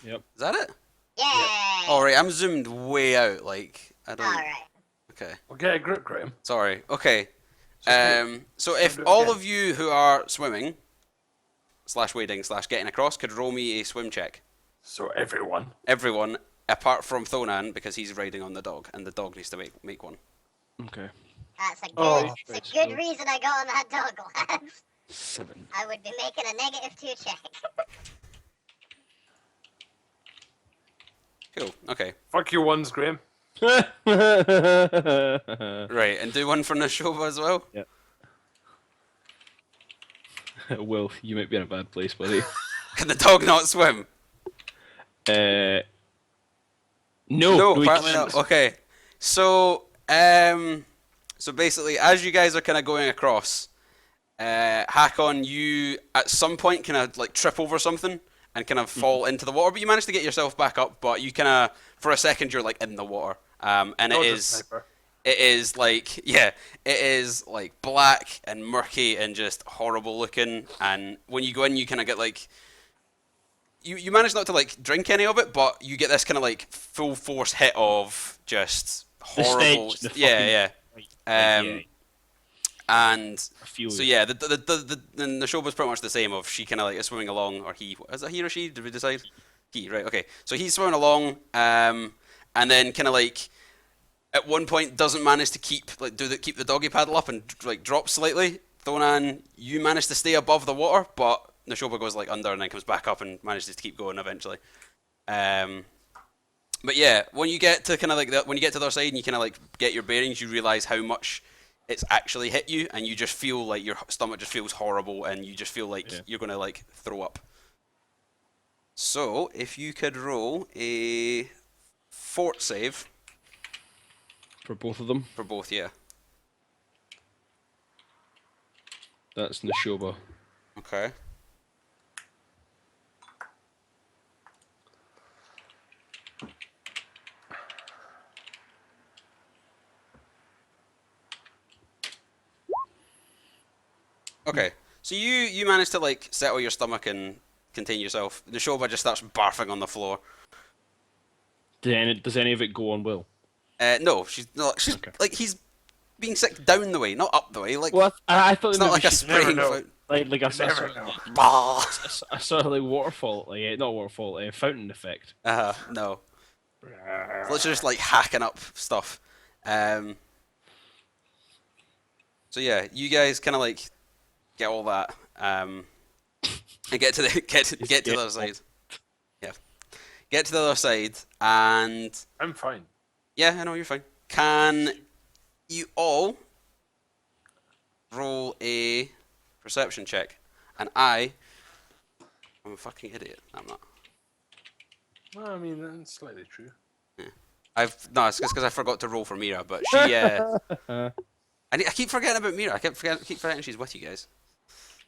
Speaker 2: Yep.
Speaker 1: Is that it?
Speaker 3: Yay!
Speaker 1: All right, I'm zoomed way out. Like I don't.
Speaker 3: All right.
Speaker 1: Okay.
Speaker 4: Well, get a grip, Graham.
Speaker 1: Sorry. Okay.
Speaker 4: So
Speaker 1: So if
Speaker 4: do it
Speaker 1: all
Speaker 4: again.
Speaker 1: of you who are swimming / wading / getting across could roll me a swim check.
Speaker 4: So everyone.
Speaker 1: Everyone apart from Thonan, because he's riding on the dog, and the dog needs to make one.
Speaker 2: Okay.
Speaker 3: That's a good,
Speaker 4: Oh,
Speaker 3: it's a good reason I got on that dog, lads.
Speaker 2: 7.
Speaker 3: I would be making a -2 check.
Speaker 1: Cool. Okay.
Speaker 4: Fuck your ones, Graham.
Speaker 1: Right, and do one for Nashova as well.
Speaker 2: Will, you might be in a bad place, buddy.
Speaker 1: Can the dog not swim?
Speaker 2: No,
Speaker 1: No,
Speaker 2: he
Speaker 1: apparently
Speaker 2: can't.
Speaker 1: not. Okay, so so basically, as you guys are kind of going across, Hakon, you at some point kind of like trip over something and kind of fall into the water, but you manage to get yourself back up. But you kind of, for a second, you're like in the water, and
Speaker 4: Not
Speaker 1: it
Speaker 4: the
Speaker 1: is.
Speaker 4: sniper.
Speaker 1: It is like, yeah, it is like black and murky and just horrible looking. And when you go in, you kind of get like, you manage not to like drink any of it, but you get this kind of like full force hit of just
Speaker 2: The
Speaker 1: horrible.
Speaker 2: stench, the
Speaker 1: Yeah,
Speaker 2: fucking-
Speaker 1: yeah.
Speaker 2: yeah,
Speaker 1: And
Speaker 2: I feel
Speaker 1: so
Speaker 2: you.
Speaker 1: yeah, the show was pretty much the same. Of she kind of like is swimming along, or he is it he or she? Did we decide? He, right? Okay, so he's swimming along, and then kind of like at one point doesn't manage to keep the doggy paddle up and like drops slightly. Thonan, you manage to stay above the water, but Nashoba goes like under and then comes back up and manages to keep going eventually. But yeah, when you get to kind of like when you get to the other side and you kind of like get your bearings, you realize how much it's actually hit you, and you just feel like your stomach just feels horrible, and you just feel like you're gonna like throw up. So if you could roll a fort save
Speaker 2: For both of them,
Speaker 1: for both, yeah.
Speaker 2: that's Nashoba.
Speaker 1: Okay. Okay, so you manage to like settle your stomach and contain yourself. Neshoba just starts barfing on the floor.
Speaker 2: Does any of it go on well?
Speaker 1: No, she's not. She's
Speaker 2: Okay.
Speaker 1: like he's being sick down the way, not up the way. Like
Speaker 2: Well, I thought
Speaker 1: it's
Speaker 2: maybe
Speaker 1: not like a
Speaker 2: she's
Speaker 4: never
Speaker 1: spraying
Speaker 4: know.
Speaker 1: fountain.
Speaker 2: like a,
Speaker 4: You never
Speaker 2: sort,
Speaker 4: know.
Speaker 2: a sort of like waterfall, like not waterfall, a fountain effect.
Speaker 1: No. It's literally just like hacking up stuff. So yeah, you guys kind of like get all that and get to the get to the other side. Yeah, get to the other side, and
Speaker 4: I'm fine.
Speaker 1: yeah, I know you're fine. Can you all roll a perception check? And I'm a fucking idiot. I'm not.
Speaker 4: Well, I mean, that's slightly true.
Speaker 1: No, it's just because I forgot to roll for Mira, but she. I keep forgetting about Mira. I keep forgetting she's with you guys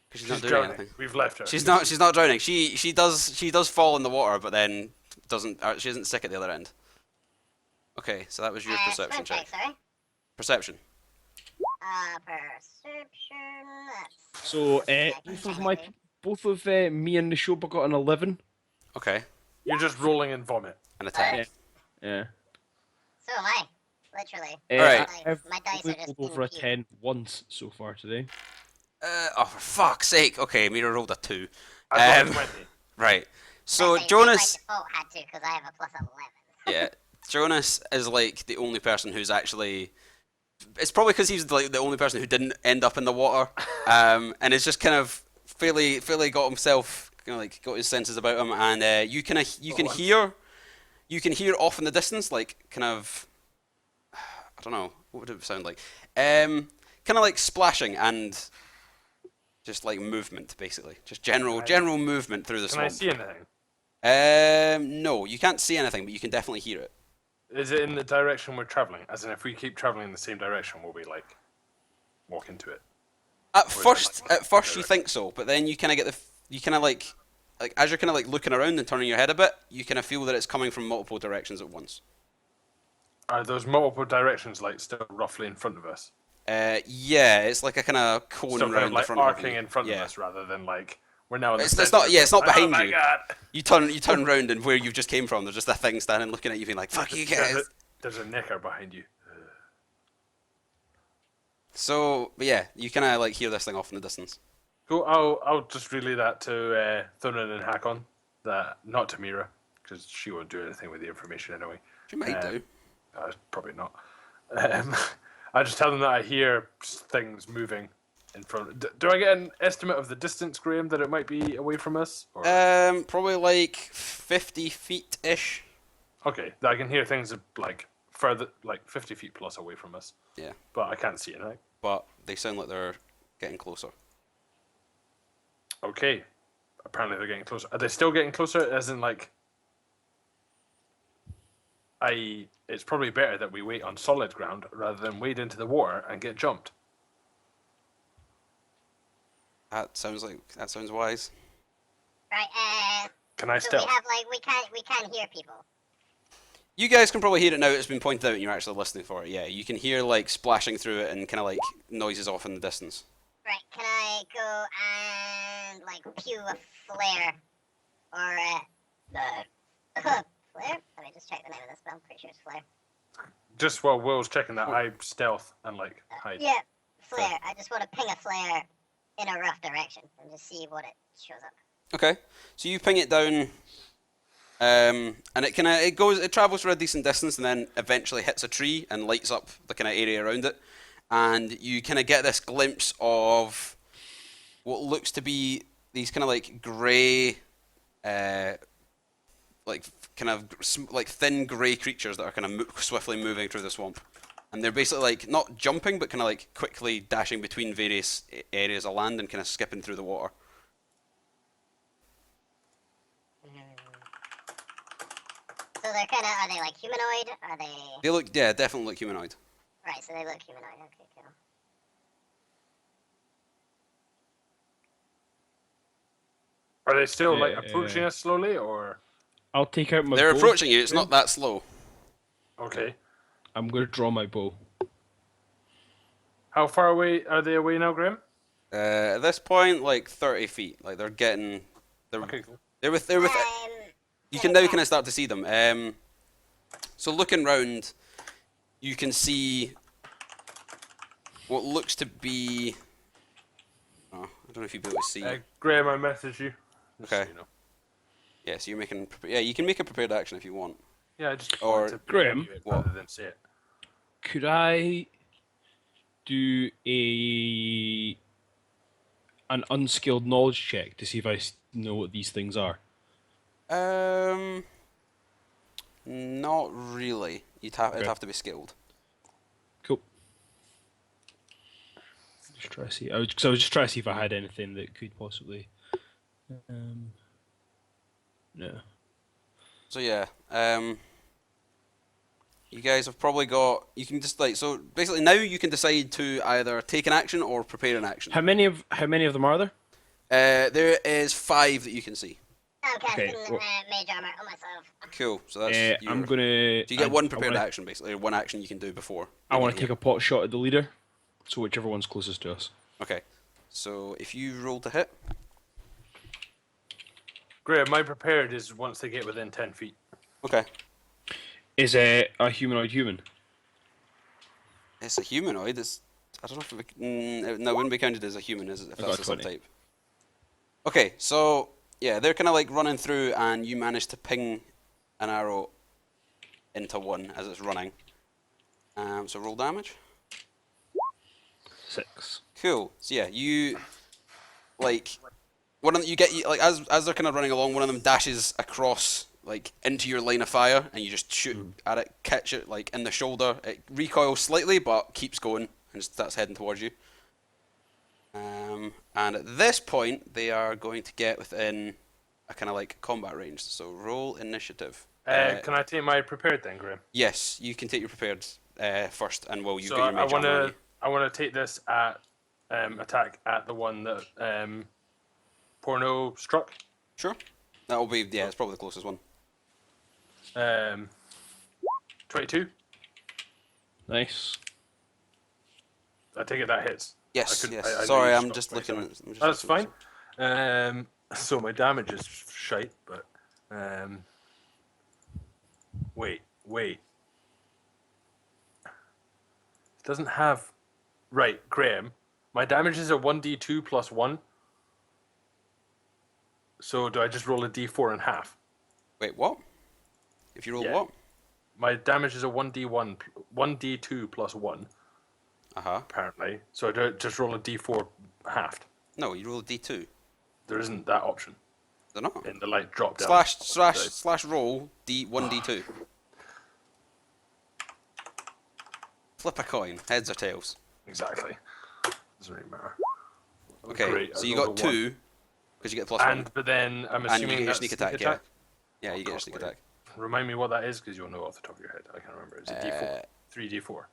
Speaker 1: because she's not doing
Speaker 4: drowning.
Speaker 1: anything.
Speaker 4: We've left her.
Speaker 1: She's not drowning. She does fall in the water, but then doesn't. She isn't sick at the other end. Okay, so that was your perception
Speaker 3: Swim
Speaker 1: check.
Speaker 3: sorry.
Speaker 1: Perception.
Speaker 3: Perception. That's
Speaker 2: So
Speaker 3: second
Speaker 2: both of me and Neshoba got an 11.
Speaker 1: Okay,
Speaker 4: You're just rolling in vomit.
Speaker 1: an attack.
Speaker 2: Yeah. Yeah.
Speaker 3: So am I. Literally.
Speaker 1: Alright.
Speaker 2: I've
Speaker 3: My dice
Speaker 2: only
Speaker 3: are just
Speaker 2: rolled over a
Speaker 3: being
Speaker 2: 10 once so far today.
Speaker 1: Oh, for fuck's sake! Okay, Mira rolled a 2.
Speaker 4: I got
Speaker 1: Um,
Speaker 4: 20.
Speaker 1: Right. So
Speaker 3: By
Speaker 1: Jonas,
Speaker 3: default had to because I have a plus 11.
Speaker 1: yeah, Jonas is like the only person who's actually. It's probably because he's like the only person who didn't end up in the water, and it's just kind of fairly got himself, like got his senses about him, and you can hear off in the distance, like kind of, I don't know, what would it sound like, kind of like splashing and just like movement, basically, just general movement through the
Speaker 4: Can I
Speaker 1: swamp.
Speaker 4: see anything?
Speaker 1: No, you can't see anything, but you can definitely hear it.
Speaker 4: Is it in the direction we're traveling? As in, if we keep traveling in the same direction, will we like walk into it?
Speaker 1: At
Speaker 4: Or
Speaker 1: first,
Speaker 4: like,
Speaker 1: you think so, but then you kind of get you kind of like as you're kind of like looking around and turning your head a bit, you kind of feel that it's coming from multiple directions at once.
Speaker 4: Are those multiple directions like still roughly in front of us?
Speaker 1: Yeah, it's like a kind of cone
Speaker 4: Still
Speaker 1: around
Speaker 4: kind of
Speaker 1: the
Speaker 4: like
Speaker 1: front
Speaker 4: arcing
Speaker 1: of you.
Speaker 4: in front
Speaker 1: Yeah.
Speaker 4: of us rather than like we're now in the
Speaker 1: It's
Speaker 4: center.
Speaker 1: not. Yeah, it's not behind
Speaker 4: Oh my
Speaker 1: you.
Speaker 4: God.
Speaker 1: You turn round, and where you've just came from, there's just a thing standing looking at you, being like, "Fuck you guys."
Speaker 4: There's a knicker behind you.
Speaker 1: So, but yeah, you kind of like hear this thing off in the distance.
Speaker 4: Cool. I'll just relay that to Thunan and Hakon. That not to Mira, because she won't do anything with the information anyway.
Speaker 1: She might do.
Speaker 4: Probably not. I just tell them that I hear things moving in front. Do I get an estimate of the distance, Graham, that it might be away from us? Or...
Speaker 1: Probably like 50 feet ish.
Speaker 4: Okay, I can hear things like further, like 50 feet plus away from us.
Speaker 1: Yeah,
Speaker 4: But I can't see anything.
Speaker 1: but they sound like they're getting closer.
Speaker 4: Okay. Apparently they're getting closer. Are they still getting closer? As in, like, it's probably better that we wait on solid ground rather than wade into the water and get jumped.
Speaker 1: That sounds wise.
Speaker 3: Right.
Speaker 4: Can I
Speaker 3: So
Speaker 4: stealth?
Speaker 3: we have like we can hear people.
Speaker 1: You guys can probably hear it now. It's been pointed out, and you're actually listening for it. Yeah, you can hear like splashing through it and kind of like noises off in the distance.
Speaker 3: Right. Can I go and like pew a flare or a flare? Let me just check the name of this spell. I'm pretty sure it's flare.
Speaker 4: Just while Will's checking that, I stealth and like hide.
Speaker 3: Yeah, flare. I just want to ping a flare in a rough direction and just see what it shows up.
Speaker 1: Okay, so you ping it down, and it travels for a decent distance, and then eventually hits a tree and lights up the kind of area around it, and you kind of get this glimpse of what looks to be these kind of like grey, like kind of like thin grey creatures that are kind of swiftly moving through the swamp, and they're basically like not jumping, but kind of like quickly dashing between various areas of land and kind of skipping through the water.
Speaker 3: So they're kind of, are they like humanoid? Are they?
Speaker 1: They look, yeah, definitely look humanoid.
Speaker 3: Right, so they look humanoid. Okay, cool.
Speaker 4: Are they still like
Speaker 2: Yeah.
Speaker 4: approaching us slowly, or
Speaker 2: I'll take out my
Speaker 1: They're
Speaker 2: bow.
Speaker 1: approaching you. It's not that slow.
Speaker 4: okay?
Speaker 2: I'm going to draw my bow.
Speaker 4: How far away are they away now, Graham?
Speaker 1: At this point, like 30 feet. Like they're getting. They're
Speaker 4: Okay, cool.
Speaker 1: they're with they're with. You can now kind of start to see them. So looking round, you can see what looks to be. Oh, I don't know if you'll be able to see.
Speaker 4: Graham, I messaged you. Just
Speaker 1: Okay.
Speaker 4: So you know.
Speaker 1: Yeah, so you're making. Yeah, you can make a prepared action if you want.
Speaker 4: Yeah, I just
Speaker 1: Or-
Speaker 4: wanted to
Speaker 2: Graham?
Speaker 4: preview it
Speaker 1: What?
Speaker 4: rather than say it.
Speaker 2: Could I do an unskilled knowledge check to see if I know what these things are?
Speaker 1: Not really. It'd
Speaker 2: Okay.
Speaker 1: have to be skilled.
Speaker 2: Cool. Just try to see. I was just trying to see if I had anything that could possibly. No.
Speaker 1: So yeah, you guys have probably got. You can just like so basically now you can decide to either take an action or prepare an action.
Speaker 2: How many of them are there?
Speaker 1: There is 5 that you can see.
Speaker 3: I'm casting
Speaker 2: well-
Speaker 3: mage armor on myself.
Speaker 1: Cool. So that's your.
Speaker 2: I'm gonna.
Speaker 1: So you get one prepared
Speaker 2: wanna,
Speaker 1: action basically, or one action you can do before.
Speaker 2: I
Speaker 1: you
Speaker 2: want
Speaker 1: get
Speaker 2: to take a pot shot at the leader, so whichever one's closest to us.
Speaker 1: Okay. So if you roll to hit,
Speaker 4: Graham, my prepared is once they get within 10 feet.
Speaker 1: okay,
Speaker 2: Is a humanoid human?
Speaker 1: it's a humanoid. It's I don't know if no, it wouldn't be counted as a human, is it? If
Speaker 2: I
Speaker 1: that's
Speaker 2: got
Speaker 1: the
Speaker 2: 20.
Speaker 1: subtype. Okay, so yeah, they're kind of like running through, and you manage to ping an arrow into one as it's running. So roll damage.
Speaker 2: 6.
Speaker 1: Cool. So yeah, you like one of them, you get like as they're kind of running along, one of them dashes across like into your line of fire, and you just shoot at it, catch it like in the shoulder. It recoils slightly, but keeps going and starts heading towards you. And at this point, they are going to get within a kind of like combat range. So roll initiative.
Speaker 4: Can I take my prepared then, Graham?
Speaker 1: Yes, you can take your prepared first, and well, you've
Speaker 4: So
Speaker 1: got your
Speaker 4: I
Speaker 1: mage
Speaker 4: want
Speaker 1: armor on
Speaker 4: to
Speaker 1: you.
Speaker 4: I want to take this at attack at the one that Porno struck.
Speaker 1: Sure. That'll be it's probably the closest one.
Speaker 4: 22.
Speaker 2: Nice.
Speaker 4: I take it that hits.
Speaker 1: Yes,
Speaker 4: couldn't-
Speaker 1: yes.
Speaker 4: I know
Speaker 1: Sorry,
Speaker 4: you
Speaker 1: I'm
Speaker 4: struck
Speaker 1: just looking
Speaker 4: 27.
Speaker 1: at. I'm just
Speaker 4: That's
Speaker 1: looking
Speaker 4: fine. So my damage is shite, but wait. It doesn't have right, Graham. My damage is a 1d2 plus 1. So do I just roll a d4 in half?
Speaker 1: Wait, what? If you roll
Speaker 4: Yeah.
Speaker 1: what?
Speaker 4: My damage is a 1d2 plus 1,
Speaker 1: Uh-huh.
Speaker 4: apparently. So I don't just roll a d4 halved.
Speaker 1: No, you roll a d2.
Speaker 4: There isn't that option
Speaker 1: They're not.
Speaker 4: in the like drop down.
Speaker 1: Slash roll d1d2. Flip a coin, heads or tails.
Speaker 4: Exactly. Doesn't really matter.
Speaker 1: Okay,
Speaker 4: Great,
Speaker 1: so
Speaker 4: I
Speaker 1: you
Speaker 4: rolled
Speaker 1: got
Speaker 4: a 1.
Speaker 1: 2, because you get plus
Speaker 4: And
Speaker 1: 1.
Speaker 4: but then I'm
Speaker 1: And you
Speaker 4: assuming
Speaker 1: get your
Speaker 4: that's
Speaker 1: sneak attack, yeah. Yeah, you get your
Speaker 4: God,
Speaker 1: sneak
Speaker 4: wait.
Speaker 1: attack.
Speaker 4: Remind me what that is, because you'll know off the top of your head. I can't remember. It's a
Speaker 1: Uh,
Speaker 4: d4. 3d4.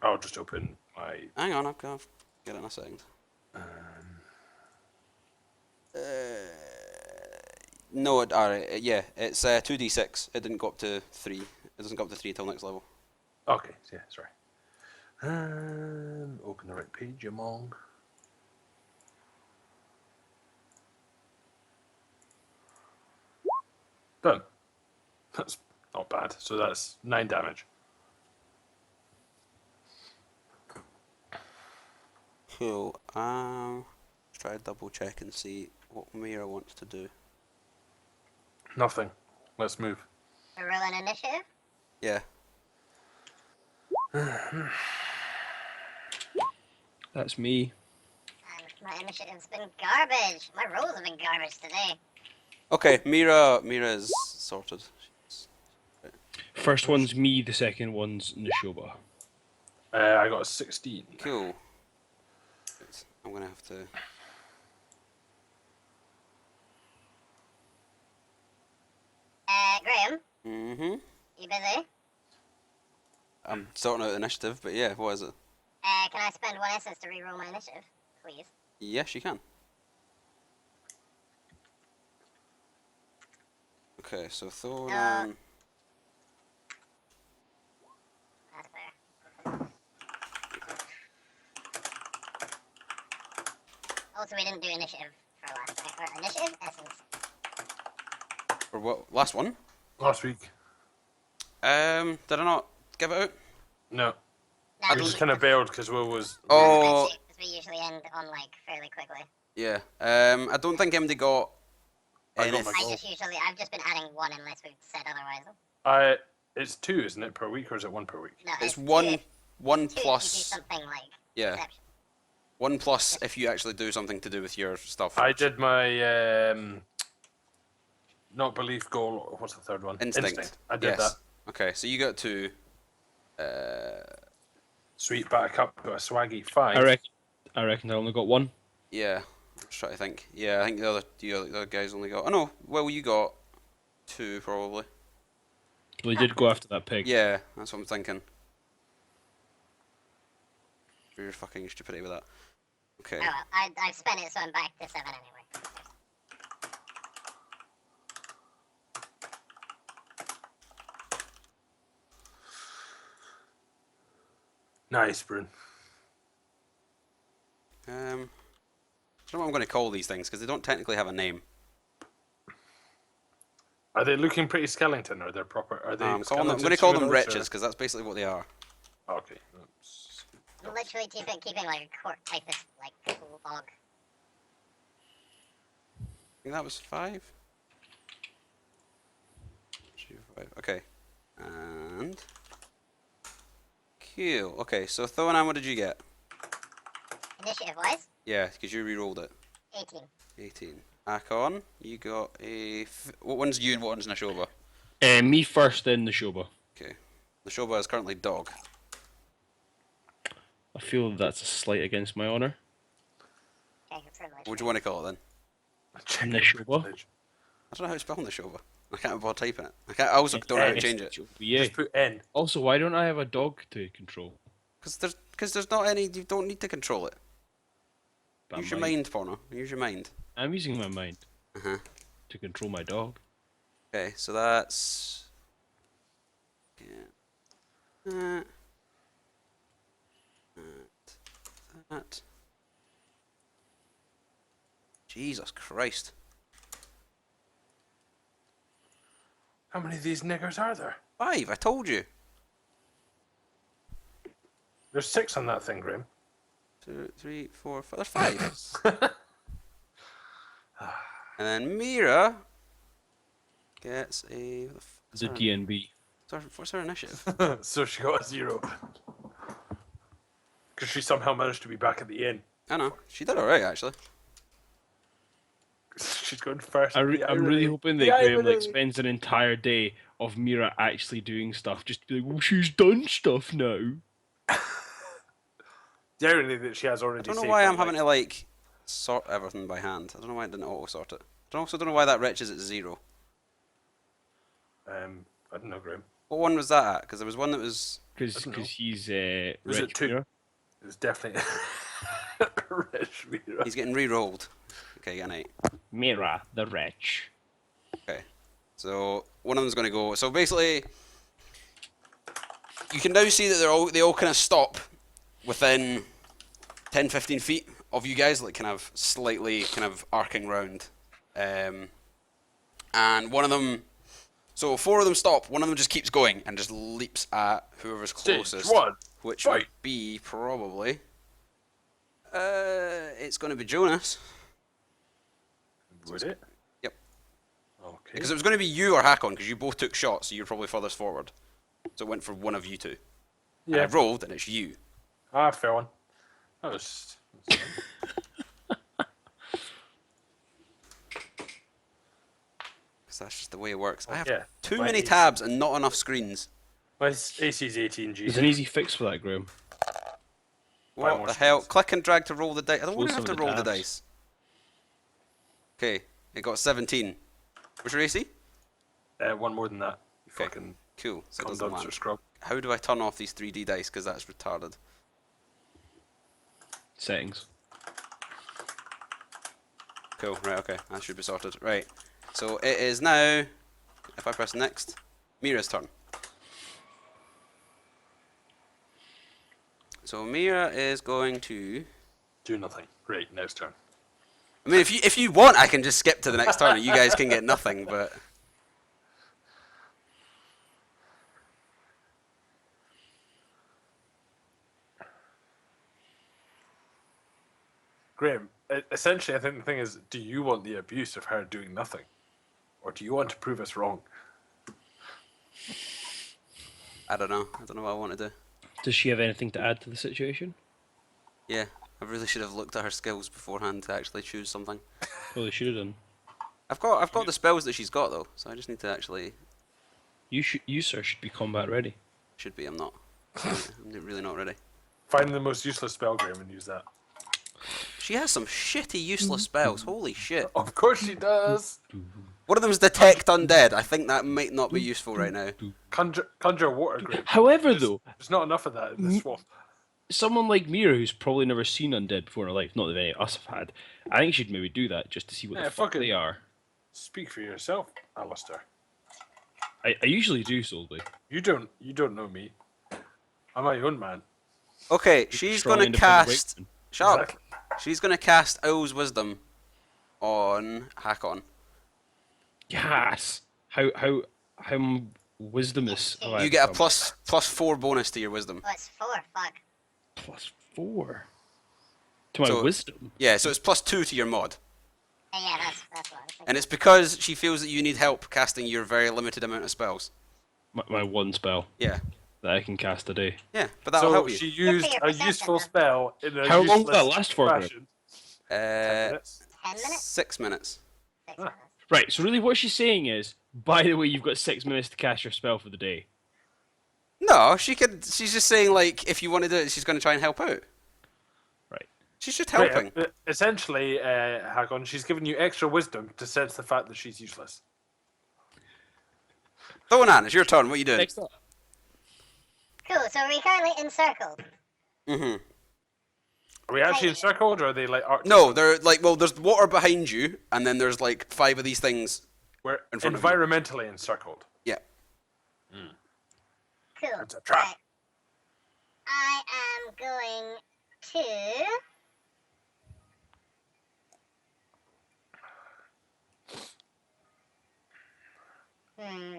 Speaker 4: I'll just open my...
Speaker 1: Hang on, I'll get it in a second. No, alright, yeah, it's 2d6. It didn't go up to 3. It doesn't go up to 3 until next level.
Speaker 4: Okay, yeah, sorry. Open the right page, Among. Done. That's not bad. So that's 9 damage.
Speaker 1: Cool. Try to double check and see what Mira wants to do.
Speaker 4: Nothing. Let's move.
Speaker 3: We're rolling initiative.
Speaker 1: Yeah.
Speaker 2: That's me.
Speaker 3: And my initiative's been garbage. My rolls have been garbage today.
Speaker 1: Okay, Mira is sorted.
Speaker 2: First one's me. The second one's Nishoba.
Speaker 4: I got a 16.
Speaker 1: Cool. Right, I'm gonna have to.
Speaker 3: Graham,
Speaker 1: Mm-hmm.
Speaker 3: you busy?
Speaker 1: I'm sorting out the initiative, but yeah, what is it?
Speaker 3: Can I spend 1 essence to reroll my initiative, please?
Speaker 1: Yes, you can. Okay, so Thorin.
Speaker 3: That's fair. didn't do initiative for last night. Or initiative? Essence.
Speaker 1: For what? Last one?
Speaker 4: Last week.
Speaker 1: Did I not give it out?
Speaker 4: No.
Speaker 3: No,
Speaker 4: We just kind of bailed because Will was.
Speaker 1: Oh.
Speaker 3: Because we usually end on like fairly quickly.
Speaker 1: Yeah. I don't think MD got
Speaker 4: I got
Speaker 1: anything.
Speaker 4: my goal.
Speaker 3: I've just been adding one unless we've said otherwise.
Speaker 4: It's 2, isn't it, per week, or is it 1 per week?
Speaker 3: No,
Speaker 1: It's
Speaker 3: two
Speaker 1: one
Speaker 3: if-
Speaker 1: one
Speaker 3: two if you do
Speaker 1: plus.
Speaker 3: something like
Speaker 1: Yeah.
Speaker 3: perception.
Speaker 1: 1 plus if you actually do something to do with your stuff.
Speaker 4: I did my not belief goal. What's the third one?
Speaker 1: Instinct.
Speaker 4: I did
Speaker 1: Yes.
Speaker 4: that.
Speaker 1: Okay, so you got 2.
Speaker 4: Sweet back up to a swaggy 5.
Speaker 2: I reckon I only got one.
Speaker 1: Yeah. I'm just trying to think. Yeah, I think the other guys only got. Oh no. Well, you got 2 probably.
Speaker 2: Well, he did go after that pig.
Speaker 1: Yeah, that's what I'm thinking. You're fucking stupidity with that. Okay.
Speaker 3: Oh well, I've spent it, so I'm back to 7 anyway.
Speaker 4: Nice, Brun.
Speaker 1: I don't know what I'm going to call these things because they don't technically have a name.
Speaker 4: Are they looking pretty skeleton? Or they're proper? Are they?
Speaker 1: I'm going to call
Speaker 4: skeletons
Speaker 1: them
Speaker 4: with us,
Speaker 1: wretches because that's basically what they are.
Speaker 4: or- Okay. Oops.
Speaker 3: I'm literally keeping like a court typist like log.
Speaker 1: I think that was 5. 2, 5. Okay. And cool. Okay, so Thonan, what did you get?
Speaker 3: Initiative wise,
Speaker 1: Yeah, because you re-rolled it.
Speaker 3: 18.
Speaker 1: 18. Akon, you got a. What one's you and what one's Nashoba?
Speaker 2: Me first, then the Shoba.
Speaker 1: Okay. Nashoba is currently dog.
Speaker 2: I feel that's a slight against my honor.
Speaker 3: Okay, your privilege.
Speaker 1: What do you want to call it then?
Speaker 2: Nashoba?
Speaker 1: I don't know how to spell Nashoba. I can't bother typing it. I also don't know how to change it.
Speaker 2: Yeah.
Speaker 4: Just put N.
Speaker 2: Also, why don't I have a dog to control?
Speaker 1: Because there's not any. You don't need to control it.
Speaker 2: But
Speaker 1: Use your
Speaker 2: mind.
Speaker 1: mind, Porno. Use your mind.
Speaker 2: I'm using my mind
Speaker 1: Uh-huh.
Speaker 2: to control my dog.
Speaker 1: Okay, so that's. Yeah. That. Jesus Christ.
Speaker 4: How many of these niggers are there?
Speaker 1: 5, I told you.
Speaker 4: There's 6 on that thing, Graham.
Speaker 1: 2, 3, 4, 5. There's 5. And then Mira gets a.
Speaker 2: The DNB.
Speaker 1: What's her initiative?
Speaker 4: So she got a 0. Because she somehow managed to be back at the inn.
Speaker 1: I know. She did alright, actually.
Speaker 4: She's going first.
Speaker 2: I'm really hoping that
Speaker 4: The
Speaker 2: Graham
Speaker 4: irony.
Speaker 2: like spends an entire day of Mira actually doing stuff, just to be like, well, she's done stuff now.
Speaker 4: The irony that she has
Speaker 1: I
Speaker 4: already
Speaker 1: don't know
Speaker 4: saved
Speaker 1: why
Speaker 4: my
Speaker 1: I'm having
Speaker 4: life.
Speaker 1: to, like, sort everything by hand. I don't know why it didn't auto-sort it. I also don't know why that wretch is at 0.
Speaker 4: I don't know, Graham.
Speaker 1: What one was that at? Because there was one that was...
Speaker 2: Because
Speaker 4: don't know.
Speaker 2: he's
Speaker 4: Was it
Speaker 2: Rich
Speaker 4: 2?
Speaker 2: Mira.
Speaker 4: It was definitely Rich Mira.
Speaker 1: He's getting re-rolled. Okay, get an 8.
Speaker 2: Mira, the wretch.
Speaker 1: Okay. So, one of them's going to go... So, basically... You can now see that they all kind of stop within 10-15 feet of you guys, like kind of slightly kind of arcing round. And one of them... So 4 of them stop, one of them just keeps going and just leaps at whoever's
Speaker 4: Stage
Speaker 1: closest.
Speaker 4: 1.
Speaker 1: Which
Speaker 4: Fight.
Speaker 1: would be probably... it's going to be Jonas.
Speaker 4: Would it?
Speaker 1: Yep.
Speaker 4: Okay.
Speaker 1: Because it was going to be you or Hakon, because you both took shots, so you're probably furthest forward. So it went for one of you two. And I
Speaker 4: Yeah.
Speaker 1: rolled, and it's you.
Speaker 4: Ah, fair one. That was.
Speaker 1: Because that's just the way it works. I have
Speaker 4: Yeah,
Speaker 1: too
Speaker 4: my
Speaker 1: many
Speaker 4: AC
Speaker 1: tabs and not enough screens.
Speaker 4: My AC's 18G.
Speaker 2: There's an easy fix for that, Graham.
Speaker 1: What
Speaker 4: more
Speaker 1: the hell?
Speaker 4: screens.
Speaker 1: Click and drag to roll the dice. I don't want
Speaker 2: Close
Speaker 1: to have to
Speaker 2: some of the
Speaker 1: roll the
Speaker 2: tabs.
Speaker 1: dice. Okay, it got 17. What's your AC?
Speaker 4: One more than that. You
Speaker 1: Okay.
Speaker 4: fucking
Speaker 1: Cool, so it doesn't
Speaker 4: conducts or
Speaker 1: land.
Speaker 4: scrub.
Speaker 1: How do I turn off these 3D dice? Because that's retarded.
Speaker 2: Settings.
Speaker 1: Cool, right, okay. That should be sorted. Right, so it is now, if I press next, Mira's turn. So Mira is going to...
Speaker 4: Do nothing. Great, now it's turn.
Speaker 1: I mean, if you want, I can just skip to the next turn and you guys can get nothing, but...
Speaker 4: Graham, essentially, I think the thing is, do you want the abuse of her doing nothing? Or do you want to prove us wrong?
Speaker 1: I don't know. I don't know what I want to do.
Speaker 2: Does she have anything to add to the situation?
Speaker 1: Yeah, I really should have looked at her skills beforehand to actually choose something.
Speaker 2: Probably should have done.
Speaker 1: I've got the spells that she's got though, so I just need to actually...
Speaker 2: You sir should be combat ready.
Speaker 1: Should be, I'm not. I'm really not ready.
Speaker 4: Find the most useless spell, Graham, and use that.
Speaker 1: She has some shitty useless spells, holy shit.
Speaker 4: Of course she does!
Speaker 1: One of them is Detect Undead. I think that might not be useful right now.
Speaker 4: Conjure water, Graham.
Speaker 2: However, though,
Speaker 4: There's not enough of that in this swamp.
Speaker 2: someone like Mira, who's probably never seen undead before in her life, not that any of us have had, I think she'd maybe do that just to see what
Speaker 4: Yeah,
Speaker 2: the fuck
Speaker 4: fuck it.
Speaker 2: they are.
Speaker 4: Speak for yourself, Alistair.
Speaker 2: I usually do, Solby.
Speaker 4: You don't know me. I'm my own man.
Speaker 1: Okay, she's
Speaker 2: Strong,
Speaker 1: gonna
Speaker 2: independent
Speaker 1: cast...
Speaker 2: white
Speaker 1: Shut up.
Speaker 4: Exactly.
Speaker 1: She's gonna cast Owl's Wisdom on Hakon.
Speaker 2: Yes. How wisdomous. have I
Speaker 1: You get a
Speaker 2: become?
Speaker 1: +4 bonus to your wisdom.
Speaker 3: Oh, it's 4. Fuck.
Speaker 2: +4 to my
Speaker 1: So-
Speaker 2: wisdom.
Speaker 1: Yeah, so it's +2 to your mod.
Speaker 3: Yeah, that's what I was thinking.
Speaker 1: And it's because she feels that you need help casting your very limited amount of spells.
Speaker 2: My one spell
Speaker 1: Yeah.
Speaker 2: that I can cast a day.
Speaker 1: Yeah, but that'll
Speaker 4: So
Speaker 1: help you.
Speaker 4: she used
Speaker 3: your
Speaker 4: a
Speaker 3: perception,
Speaker 4: useful
Speaker 3: huh?
Speaker 4: spell in a
Speaker 2: How long will that
Speaker 4: useless
Speaker 2: last for, Graham?
Speaker 4: fashion.
Speaker 1: Uh,
Speaker 4: 10 minutes?
Speaker 3: 10 minutes?
Speaker 1: 6 minutes.
Speaker 3: 6
Speaker 4: Ah.
Speaker 3: minutes.
Speaker 2: Right, so really what she's saying is, by the way, you've got 6 minutes to cast your spell for the day.
Speaker 1: No, she could. She's just saying, like, if you want to do it, she's going to try and help out.
Speaker 2: Right.
Speaker 1: She's just
Speaker 4: Right,
Speaker 1: helping.
Speaker 4: essentially, Hakon, she's given you extra wisdom to sense the fact that she's useless.
Speaker 1: Thonan, it's your turn. What are you doing?
Speaker 2: Next up.
Speaker 3: Cool, so we're currently encircled.
Speaker 1: Mm-hmm.
Speaker 4: Are we actually encircled, or are they like arched?
Speaker 1: No, they're like, well, there's water behind you, and then there's like 5 of these things.
Speaker 4: We're
Speaker 1: in front of you.
Speaker 4: environmentally encircled.
Speaker 1: Yeah.
Speaker 3: Cool.
Speaker 4: It's a trap.
Speaker 3: Right. I am going to... Hmm.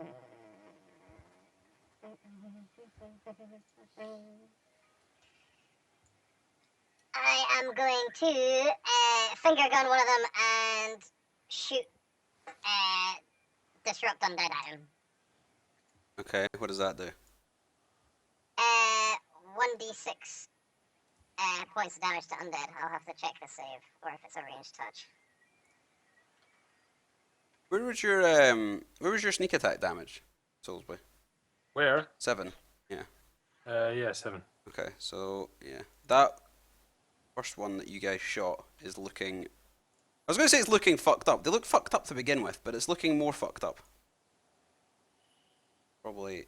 Speaker 3: I am going to finger gun one of them and shoot disrupt undead at him.
Speaker 1: Okay, what does that do?
Speaker 3: 1d6 points of damage to undead. I'll have to check the save, or if it's a ranged touch.
Speaker 1: Where was your sneak attack damage, Soulsby?
Speaker 4: Where?
Speaker 1: 7. Yeah.
Speaker 4: Yeah, 7.
Speaker 1: Okay, so yeah, that first one that you guys shot is looking. I was going to say it's looking fucked up. They look fucked up to begin with, but it's looking more fucked up. Probably.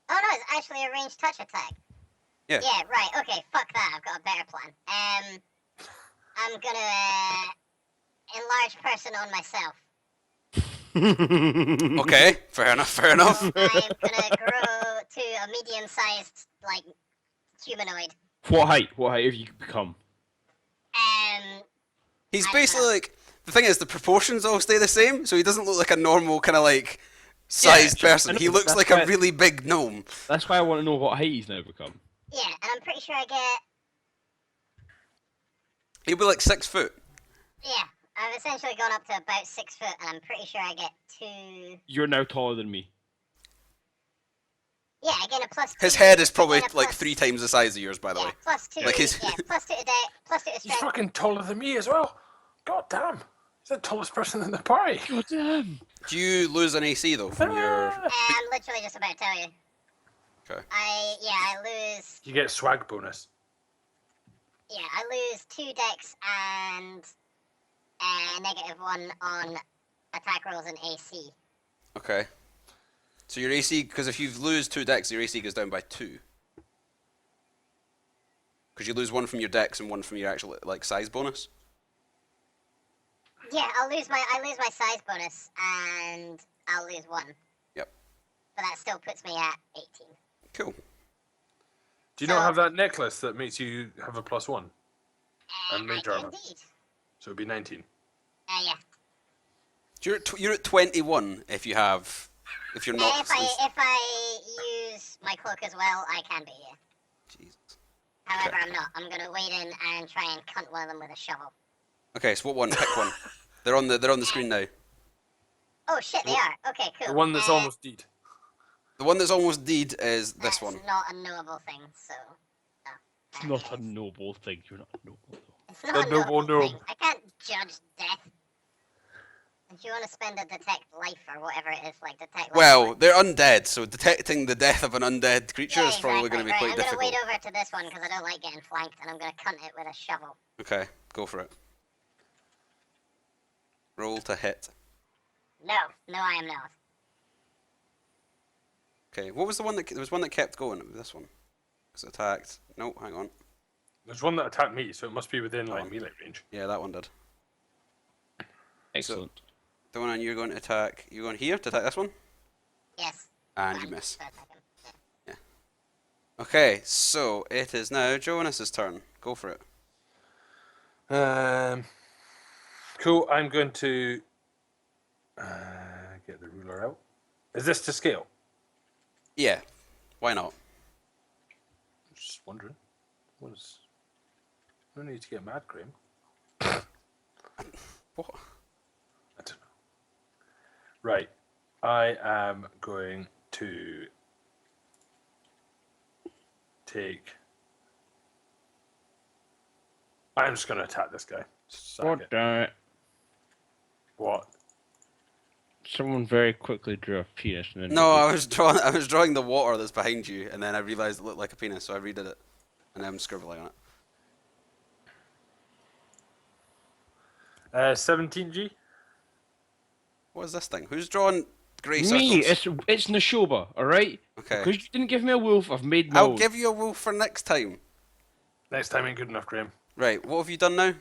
Speaker 3: Oh no, it's actually a ranged touch attack.
Speaker 1: Yeah.
Speaker 3: Yeah, right. Okay, fuck that. I've got a better plan. I'm gonna enlarge person on myself.
Speaker 1: Okay, fair enough. Fair enough.
Speaker 3: I'm gonna grow to a medium-sized, like, humanoid.
Speaker 2: What height? What height have you become?
Speaker 1: He's
Speaker 3: I don't
Speaker 1: basically
Speaker 3: know.
Speaker 1: like the thing is the proportions all stay the same, so he doesn't look like a normal kind of like sized
Speaker 2: sure,
Speaker 1: person.
Speaker 2: I know,
Speaker 1: He
Speaker 2: but
Speaker 1: looks
Speaker 2: that's
Speaker 1: like
Speaker 2: why-
Speaker 1: a really big gnome.
Speaker 2: That's why I want to know what height he's now become.
Speaker 3: Yeah, and I'm pretty sure I get.
Speaker 1: He'll be like 6 foot.
Speaker 3: Yeah, I've essentially gone up to about 6 foot, and I'm pretty sure I get 2.
Speaker 2: You're now taller than me.
Speaker 3: Yeah, I get a +2.
Speaker 1: His head is probably
Speaker 3: I get a
Speaker 1: like
Speaker 3: plus-
Speaker 1: 3 times the size of yours, by the
Speaker 3: Yeah,
Speaker 1: way.
Speaker 3: +2.
Speaker 1: Like his-
Speaker 3: Yeah, +2 to +2 to
Speaker 4: He's
Speaker 3: strength.
Speaker 4: fucking taller than me as well. God damn. He's the tallest person in the party.
Speaker 2: God damn.
Speaker 1: Do you lose an AC though from your?
Speaker 3: I'm literally just about to tell you.
Speaker 1: Okay.
Speaker 3: I lose.
Speaker 4: You get swag bonus.
Speaker 3: Yeah, I lose 2 dex and -1 on attack rolls and AC.
Speaker 1: Okay. So your AC, because if you lose 2 dex, your AC goes down by 2. Because you lose 1 from your dex and 1 from your actual like size bonus.
Speaker 3: Yeah, I lose my size bonus and I'll lose 1.
Speaker 1: Yep.
Speaker 3: But that still puts me at 18.
Speaker 1: Cool.
Speaker 4: Do you not have that necklace that makes you have a +1? And
Speaker 3: I
Speaker 4: mage
Speaker 3: do
Speaker 4: armor.
Speaker 3: indeed.
Speaker 4: So it'd be 19.
Speaker 3: Yeah.
Speaker 1: You're at 21 if you're not.
Speaker 3: If I use my cloak as well, I can be, yeah.
Speaker 1: Jesus.
Speaker 3: However,
Speaker 1: Okay.
Speaker 3: I'm not. I'm gonna wade in and try and cunt one of them with a shovel.
Speaker 1: Okay, so what one? Pick one. They're on the screen now.
Speaker 3: Oh shit, they are. Okay, cool.
Speaker 4: The one that's almost deed.
Speaker 1: The one that's almost deed is this
Speaker 3: that's
Speaker 1: one.
Speaker 3: not a knowable thing, so no.
Speaker 2: It's not a noble thing. You're not noble though.
Speaker 3: It's not
Speaker 4: A
Speaker 3: a
Speaker 4: noble
Speaker 3: noble
Speaker 4: gnome.
Speaker 3: thing. I can't judge death. If you want to spend a detect life or whatever it is, like detect life.
Speaker 1: Well, they're undead, so detecting the death of an undead creature
Speaker 3: yeah,
Speaker 1: is probably
Speaker 3: exactly.
Speaker 1: going to be
Speaker 3: right,
Speaker 1: quite
Speaker 3: I'm
Speaker 1: difficult.
Speaker 3: gonna wade over to this one because I don't like getting flanked, and I'm gonna cunt it with a shovel.
Speaker 1: Okay, go for it. Roll to hit.
Speaker 3: No, I am not.
Speaker 1: Okay, what was the one that there was one that kept going? It was this one. It's attacked. No, hang on.
Speaker 4: There's one that attacked me, so it must be within
Speaker 1: That
Speaker 4: like
Speaker 1: one.
Speaker 4: melee range.
Speaker 1: Yeah, that one did.
Speaker 2: Excellent.
Speaker 1: The one you're going to attack. You're going here to attack this one,
Speaker 3: Yes.
Speaker 1: and you
Speaker 3: Fine.
Speaker 1: miss.
Speaker 3: For a second. Yeah.
Speaker 1: Okay, so it is now Jonas's turn. Go for it.
Speaker 4: Cool. I'm going to get the ruler out. Is this to scale?
Speaker 1: Yeah, why not?
Speaker 4: Just wondering. No need to get mad, Graham.
Speaker 1: What?
Speaker 4: I don't know. Right. I am going to take. I'm just going to attack this guy. Sack it. What?
Speaker 2: Someone very quickly drew a penis and then.
Speaker 1: No, I was drawing the water that's behind you, and then I realised it looked like a penis, so I redid it, and I'm scribbling on it.
Speaker 4: 17G?
Speaker 1: What is this thing? Who's drawn grey
Speaker 2: Me,
Speaker 1: circles?
Speaker 2: it's Nashoba, all right?
Speaker 1: Okay.
Speaker 2: Because you didn't give me a wolf, I've made my
Speaker 1: I'll
Speaker 2: own.
Speaker 1: give you a wolf for next time.
Speaker 4: Next time ain't good enough, Graham.
Speaker 1: Right, what have you done now?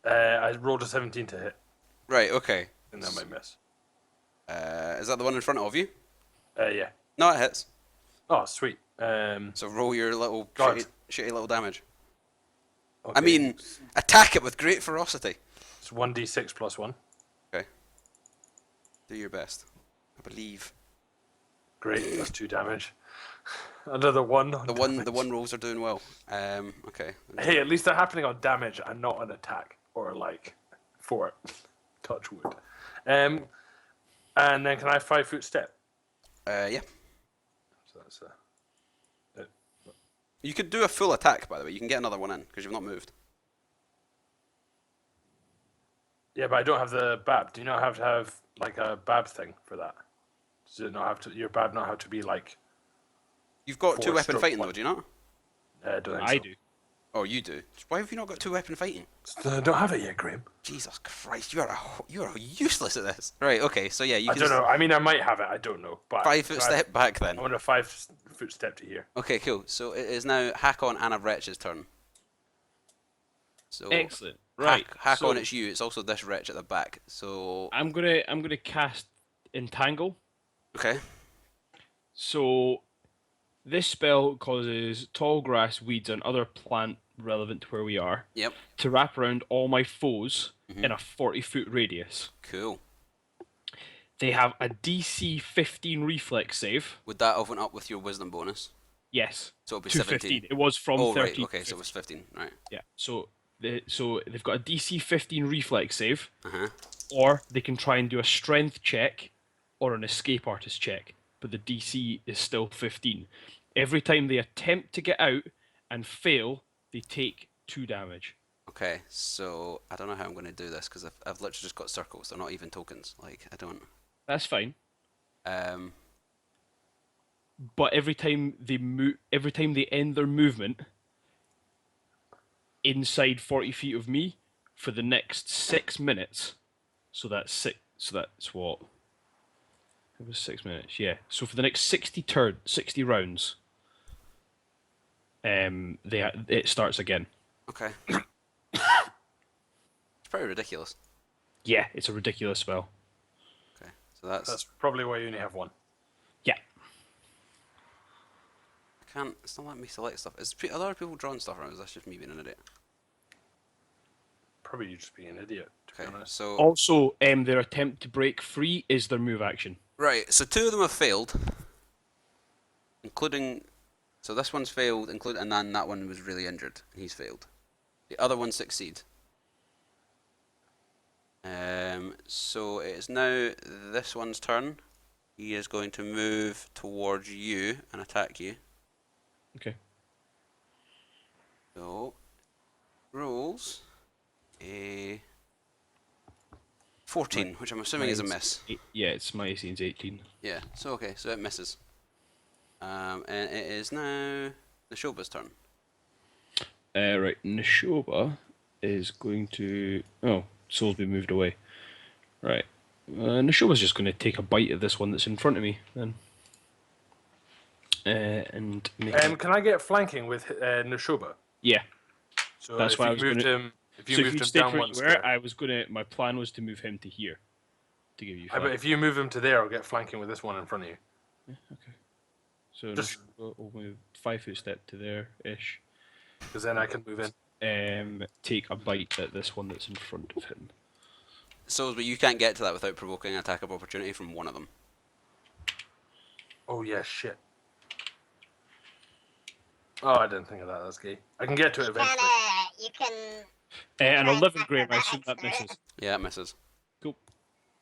Speaker 4: I rolled a 17 to hit,
Speaker 1: Right, okay.
Speaker 4: and that might miss.
Speaker 1: Is that the one in front of you?
Speaker 4: Yeah.
Speaker 1: No, it hits.
Speaker 4: Oh, sweet.
Speaker 1: So roll your little
Speaker 4: God.
Speaker 1: shitty little damage.
Speaker 4: Okay.
Speaker 1: I mean, attack it with great ferocity.
Speaker 4: it's 1d6 plus 1.
Speaker 1: Okay. Do your best. I believe.
Speaker 4: Great, that's 2 damage. Another 1 on
Speaker 1: The
Speaker 4: damage.
Speaker 1: one rolls are doing well. Okay.
Speaker 4: Hey, at least they're happening on damage and not on attack or like fort. Touch wood. And then can I 5-foot step?
Speaker 1: Yeah.
Speaker 4: So that's
Speaker 1: You could do a full attack, by the way. You can get another one in because you've not moved.
Speaker 4: yeah, but I don't have the bab. Do you not have to have like a bab thing for that? Does it not have to? Your bab not have to be like?
Speaker 1: You've got two weapon
Speaker 4: Stroke
Speaker 1: fighting
Speaker 4: one.
Speaker 1: though, do you not?
Speaker 4: Don't think
Speaker 2: I
Speaker 4: so.
Speaker 2: do.
Speaker 1: Oh, you do. Why have you not got two weapon fighting?
Speaker 4: I don't have it yet, Graham.
Speaker 1: Jesus Christ, you are useless at this. Right. Okay. So yeah, you
Speaker 4: I
Speaker 1: can
Speaker 4: don't
Speaker 1: just
Speaker 4: know. I mean, I might have it. I don't know. But
Speaker 1: 5-foot step back then.
Speaker 4: I want a 5-foot step to here.
Speaker 1: Okay, cool. So it is now Hakon and Wretch's turn. So
Speaker 2: Excellent. Right.
Speaker 1: Hakon,
Speaker 2: so
Speaker 1: it's you. It's also this wretch at the back. So
Speaker 2: I'm gonna cast Entangle.
Speaker 1: okay.
Speaker 2: So this spell causes tall grass, weeds, and other plant relevant to where we are
Speaker 1: Yep.
Speaker 2: to wrap around all my foes in a 40-foot radius.
Speaker 1: Cool.
Speaker 2: They have a DC 15 reflex save.
Speaker 1: Would that open up with your wisdom bonus?
Speaker 2: Yes.
Speaker 1: So it'll be
Speaker 2: To
Speaker 1: 17.
Speaker 2: 15. It was from
Speaker 1: Oh
Speaker 2: 13.
Speaker 1: right.
Speaker 2: to
Speaker 1: Okay. So
Speaker 2: 15.
Speaker 1: it was 15. Right.
Speaker 2: Yeah. So they've got a DC 15 reflex save,
Speaker 1: Uh huh.
Speaker 2: or they can try and do a strength check or an escape artist check, but the DC is still 15. Every time they attempt to get out and fail, they take 2 damage.
Speaker 1: Okay. So I don't know how I'm going to do this because I've literally just got circles. They're not even tokens. Like I don't.
Speaker 2: That's fine.
Speaker 1: Um.
Speaker 2: But every time they end their movement inside 40 feet of me for the next 6 minutes, so that's what? It was 6 minutes, yeah. So for the next 60 rounds, it starts again.
Speaker 1: Okay. It's pretty ridiculous.
Speaker 2: Yeah, it's a ridiculous spell.
Speaker 1: Okay. So that's
Speaker 4: probably why you only have 1.
Speaker 2: Yeah.
Speaker 1: I can't. It's not letting me select stuff. Are other people drawing stuff around? Or is that just me being an idiot?
Speaker 4: probably you just being an idiot, to be
Speaker 1: Okay,
Speaker 4: honest.
Speaker 1: so
Speaker 2: Also, their attempt to break free is their move action.
Speaker 1: right, so 2 of them have failed, including. So this one's failed, including, and then that one was really injured. He's failed. The other one succeed. So it is now this one's turn. He is going to move towards you and attack you.
Speaker 2: Okay.
Speaker 1: So rolls a 14, which I'm assuming is a miss.
Speaker 2: Yeah, it's my AC's 18.
Speaker 1: Yeah. So okay, so it misses. And it is now Neshoba's turn.
Speaker 2: Right, Nishoba is going to. Oh, Soul's been moved away. Right. Nishoba's just going to take a bite of this one that's in front of me then. And make it-
Speaker 4: Can I get flanking with Neshoba?
Speaker 2: Yeah.
Speaker 4: So
Speaker 2: That's
Speaker 4: if
Speaker 2: why I
Speaker 4: you
Speaker 2: was
Speaker 4: moved
Speaker 2: gonna-
Speaker 4: him, if you
Speaker 2: So if
Speaker 4: moved
Speaker 2: you
Speaker 4: him
Speaker 2: stayed
Speaker 4: down
Speaker 2: where
Speaker 4: one
Speaker 2: you
Speaker 4: square,
Speaker 2: were, my plan was to move him to here. To give you
Speaker 4: but
Speaker 2: 5.
Speaker 4: if you move him to there, I'll get flanking with this one in front of you.
Speaker 2: Okay. So
Speaker 4: Just-
Speaker 2: we'll move 5-foot step to there-ish.
Speaker 4: Because then I can move in.
Speaker 2: Take a bite at this one that's in front of him.
Speaker 1: So, but you can't get to that without provoking an attack of opportunity from one of them.
Speaker 4: Oh yeah, shit. Oh, I didn't think of that. That's gay. I can get to it eventually.
Speaker 3: You can.
Speaker 2: An
Speaker 3: Right,
Speaker 2: 11, Graham. I assume that
Speaker 3: acrobatics,
Speaker 2: misses.
Speaker 1: Yeah, it misses.
Speaker 2: Cool.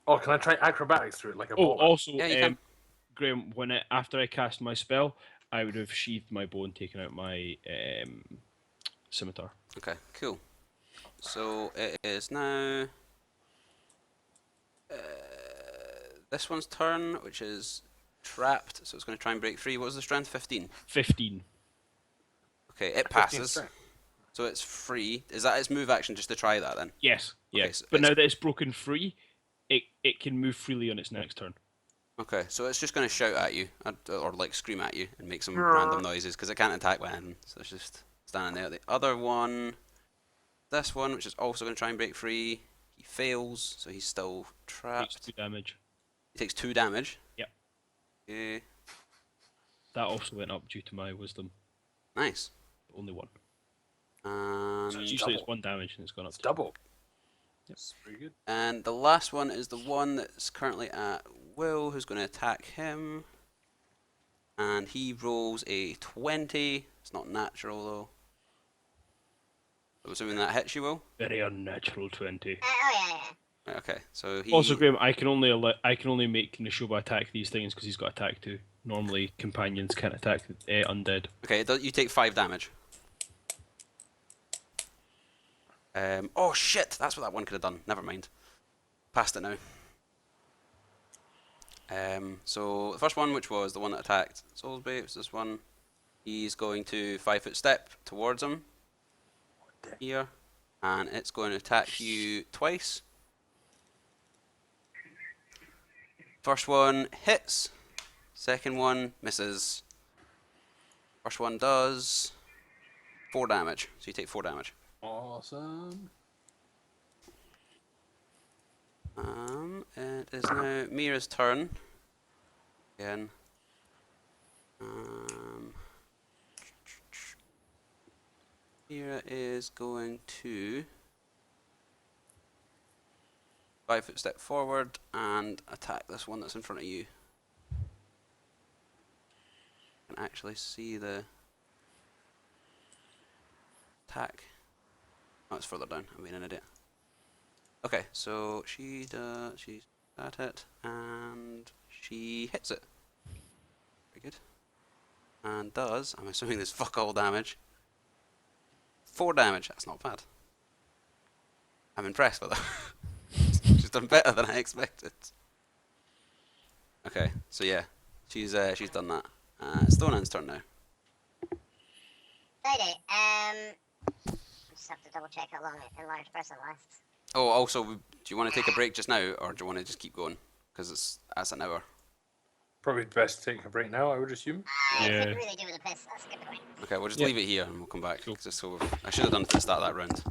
Speaker 4: Oh, can I try acrobatics through it like a
Speaker 2: Oh,
Speaker 4: bowler?
Speaker 2: also,
Speaker 1: Yeah, you can.
Speaker 2: Graham, after I cast my spell, I would have sheathed my bow and taken out my scimitar.
Speaker 1: Okay, cool. So it is now this one's turn, which is trapped. So it's going to try and break free. What was the strength? 15.
Speaker 2: 15.
Speaker 1: Okay, it
Speaker 4: 15
Speaker 1: passes.
Speaker 4: strength.
Speaker 1: So it's free. Is that its move action just to try that then?
Speaker 2: Yes. Yeah.
Speaker 1: Okay, so
Speaker 2: but
Speaker 1: it's-
Speaker 2: now that it's broken free, it can move freely on its next turn.
Speaker 1: Okay, so it's just going to shout at you, or like scream at you, and make some random noises, because it can't attack with anything. So it's just standing there. The other one, this one, which is also going to try and break free, he fails, so he's still
Speaker 2: Takes
Speaker 1: trapped.
Speaker 2: 2 damage.
Speaker 1: He takes 2 damage.
Speaker 2: Yep.
Speaker 1: Okay,
Speaker 2: That also went up due to my wisdom.
Speaker 1: nice.
Speaker 2: Only 1.
Speaker 1: And
Speaker 2: So usually it's 1 damage and it's gone up
Speaker 4: It's
Speaker 2: to
Speaker 4: double.
Speaker 2: Yep.
Speaker 4: That's pretty good.
Speaker 1: And the last one is the one that's currently at Will, who's going to attack him. And he rolls a 20. It's not natural though. I'm assuming that hits you, Will.
Speaker 2: very unnatural 20.
Speaker 3: Oh yeah, yeah.
Speaker 1: Right, okay, so he.
Speaker 2: Also, Graham, I can only make Nishoba attack these things because he's got attack 2. Normally, companions can't attack undead.
Speaker 1: Okay, you take 5 damage. Oh shit! That's what that one could have done. Never mind. Past it now. So the first one, which was the one that attacked Soulsby, was this one. He's going to 5-foot step towards him. Here, and it's going to attack you twice. First one hits. Second one misses. First one does 4 damage. So you take 4 damage.
Speaker 4: Awesome.
Speaker 1: It is now Mira's turn. Again. Mira is going to 5-foot step forward and attack this one that's in front of you. I can actually see the attack. Oh, it's further down. I'm being an idiot. Okay, so she's at it, and she hits it. Very good. And does, I'm assuming there's fuck all damage. 4 damage, that's not bad. I'm impressed with her. She's done better than I expected. Okay, so yeah, she's done that. It's Thonan's turn now.
Speaker 3: Righty. Just have to double check how long a large person lasts.
Speaker 1: Oh, also, do you want to take a break just now, or do you want to just keep going? Because that's an hour.
Speaker 4: Probably best to take a break now, I would assume.
Speaker 2: Yeah.
Speaker 3: Could really do with a piss. That's a good point.
Speaker 1: Okay, we'll just
Speaker 2: Yeah.
Speaker 1: leave it here and we'll come back.
Speaker 2: Cool.
Speaker 1: Just so I should have done it at the start of that round.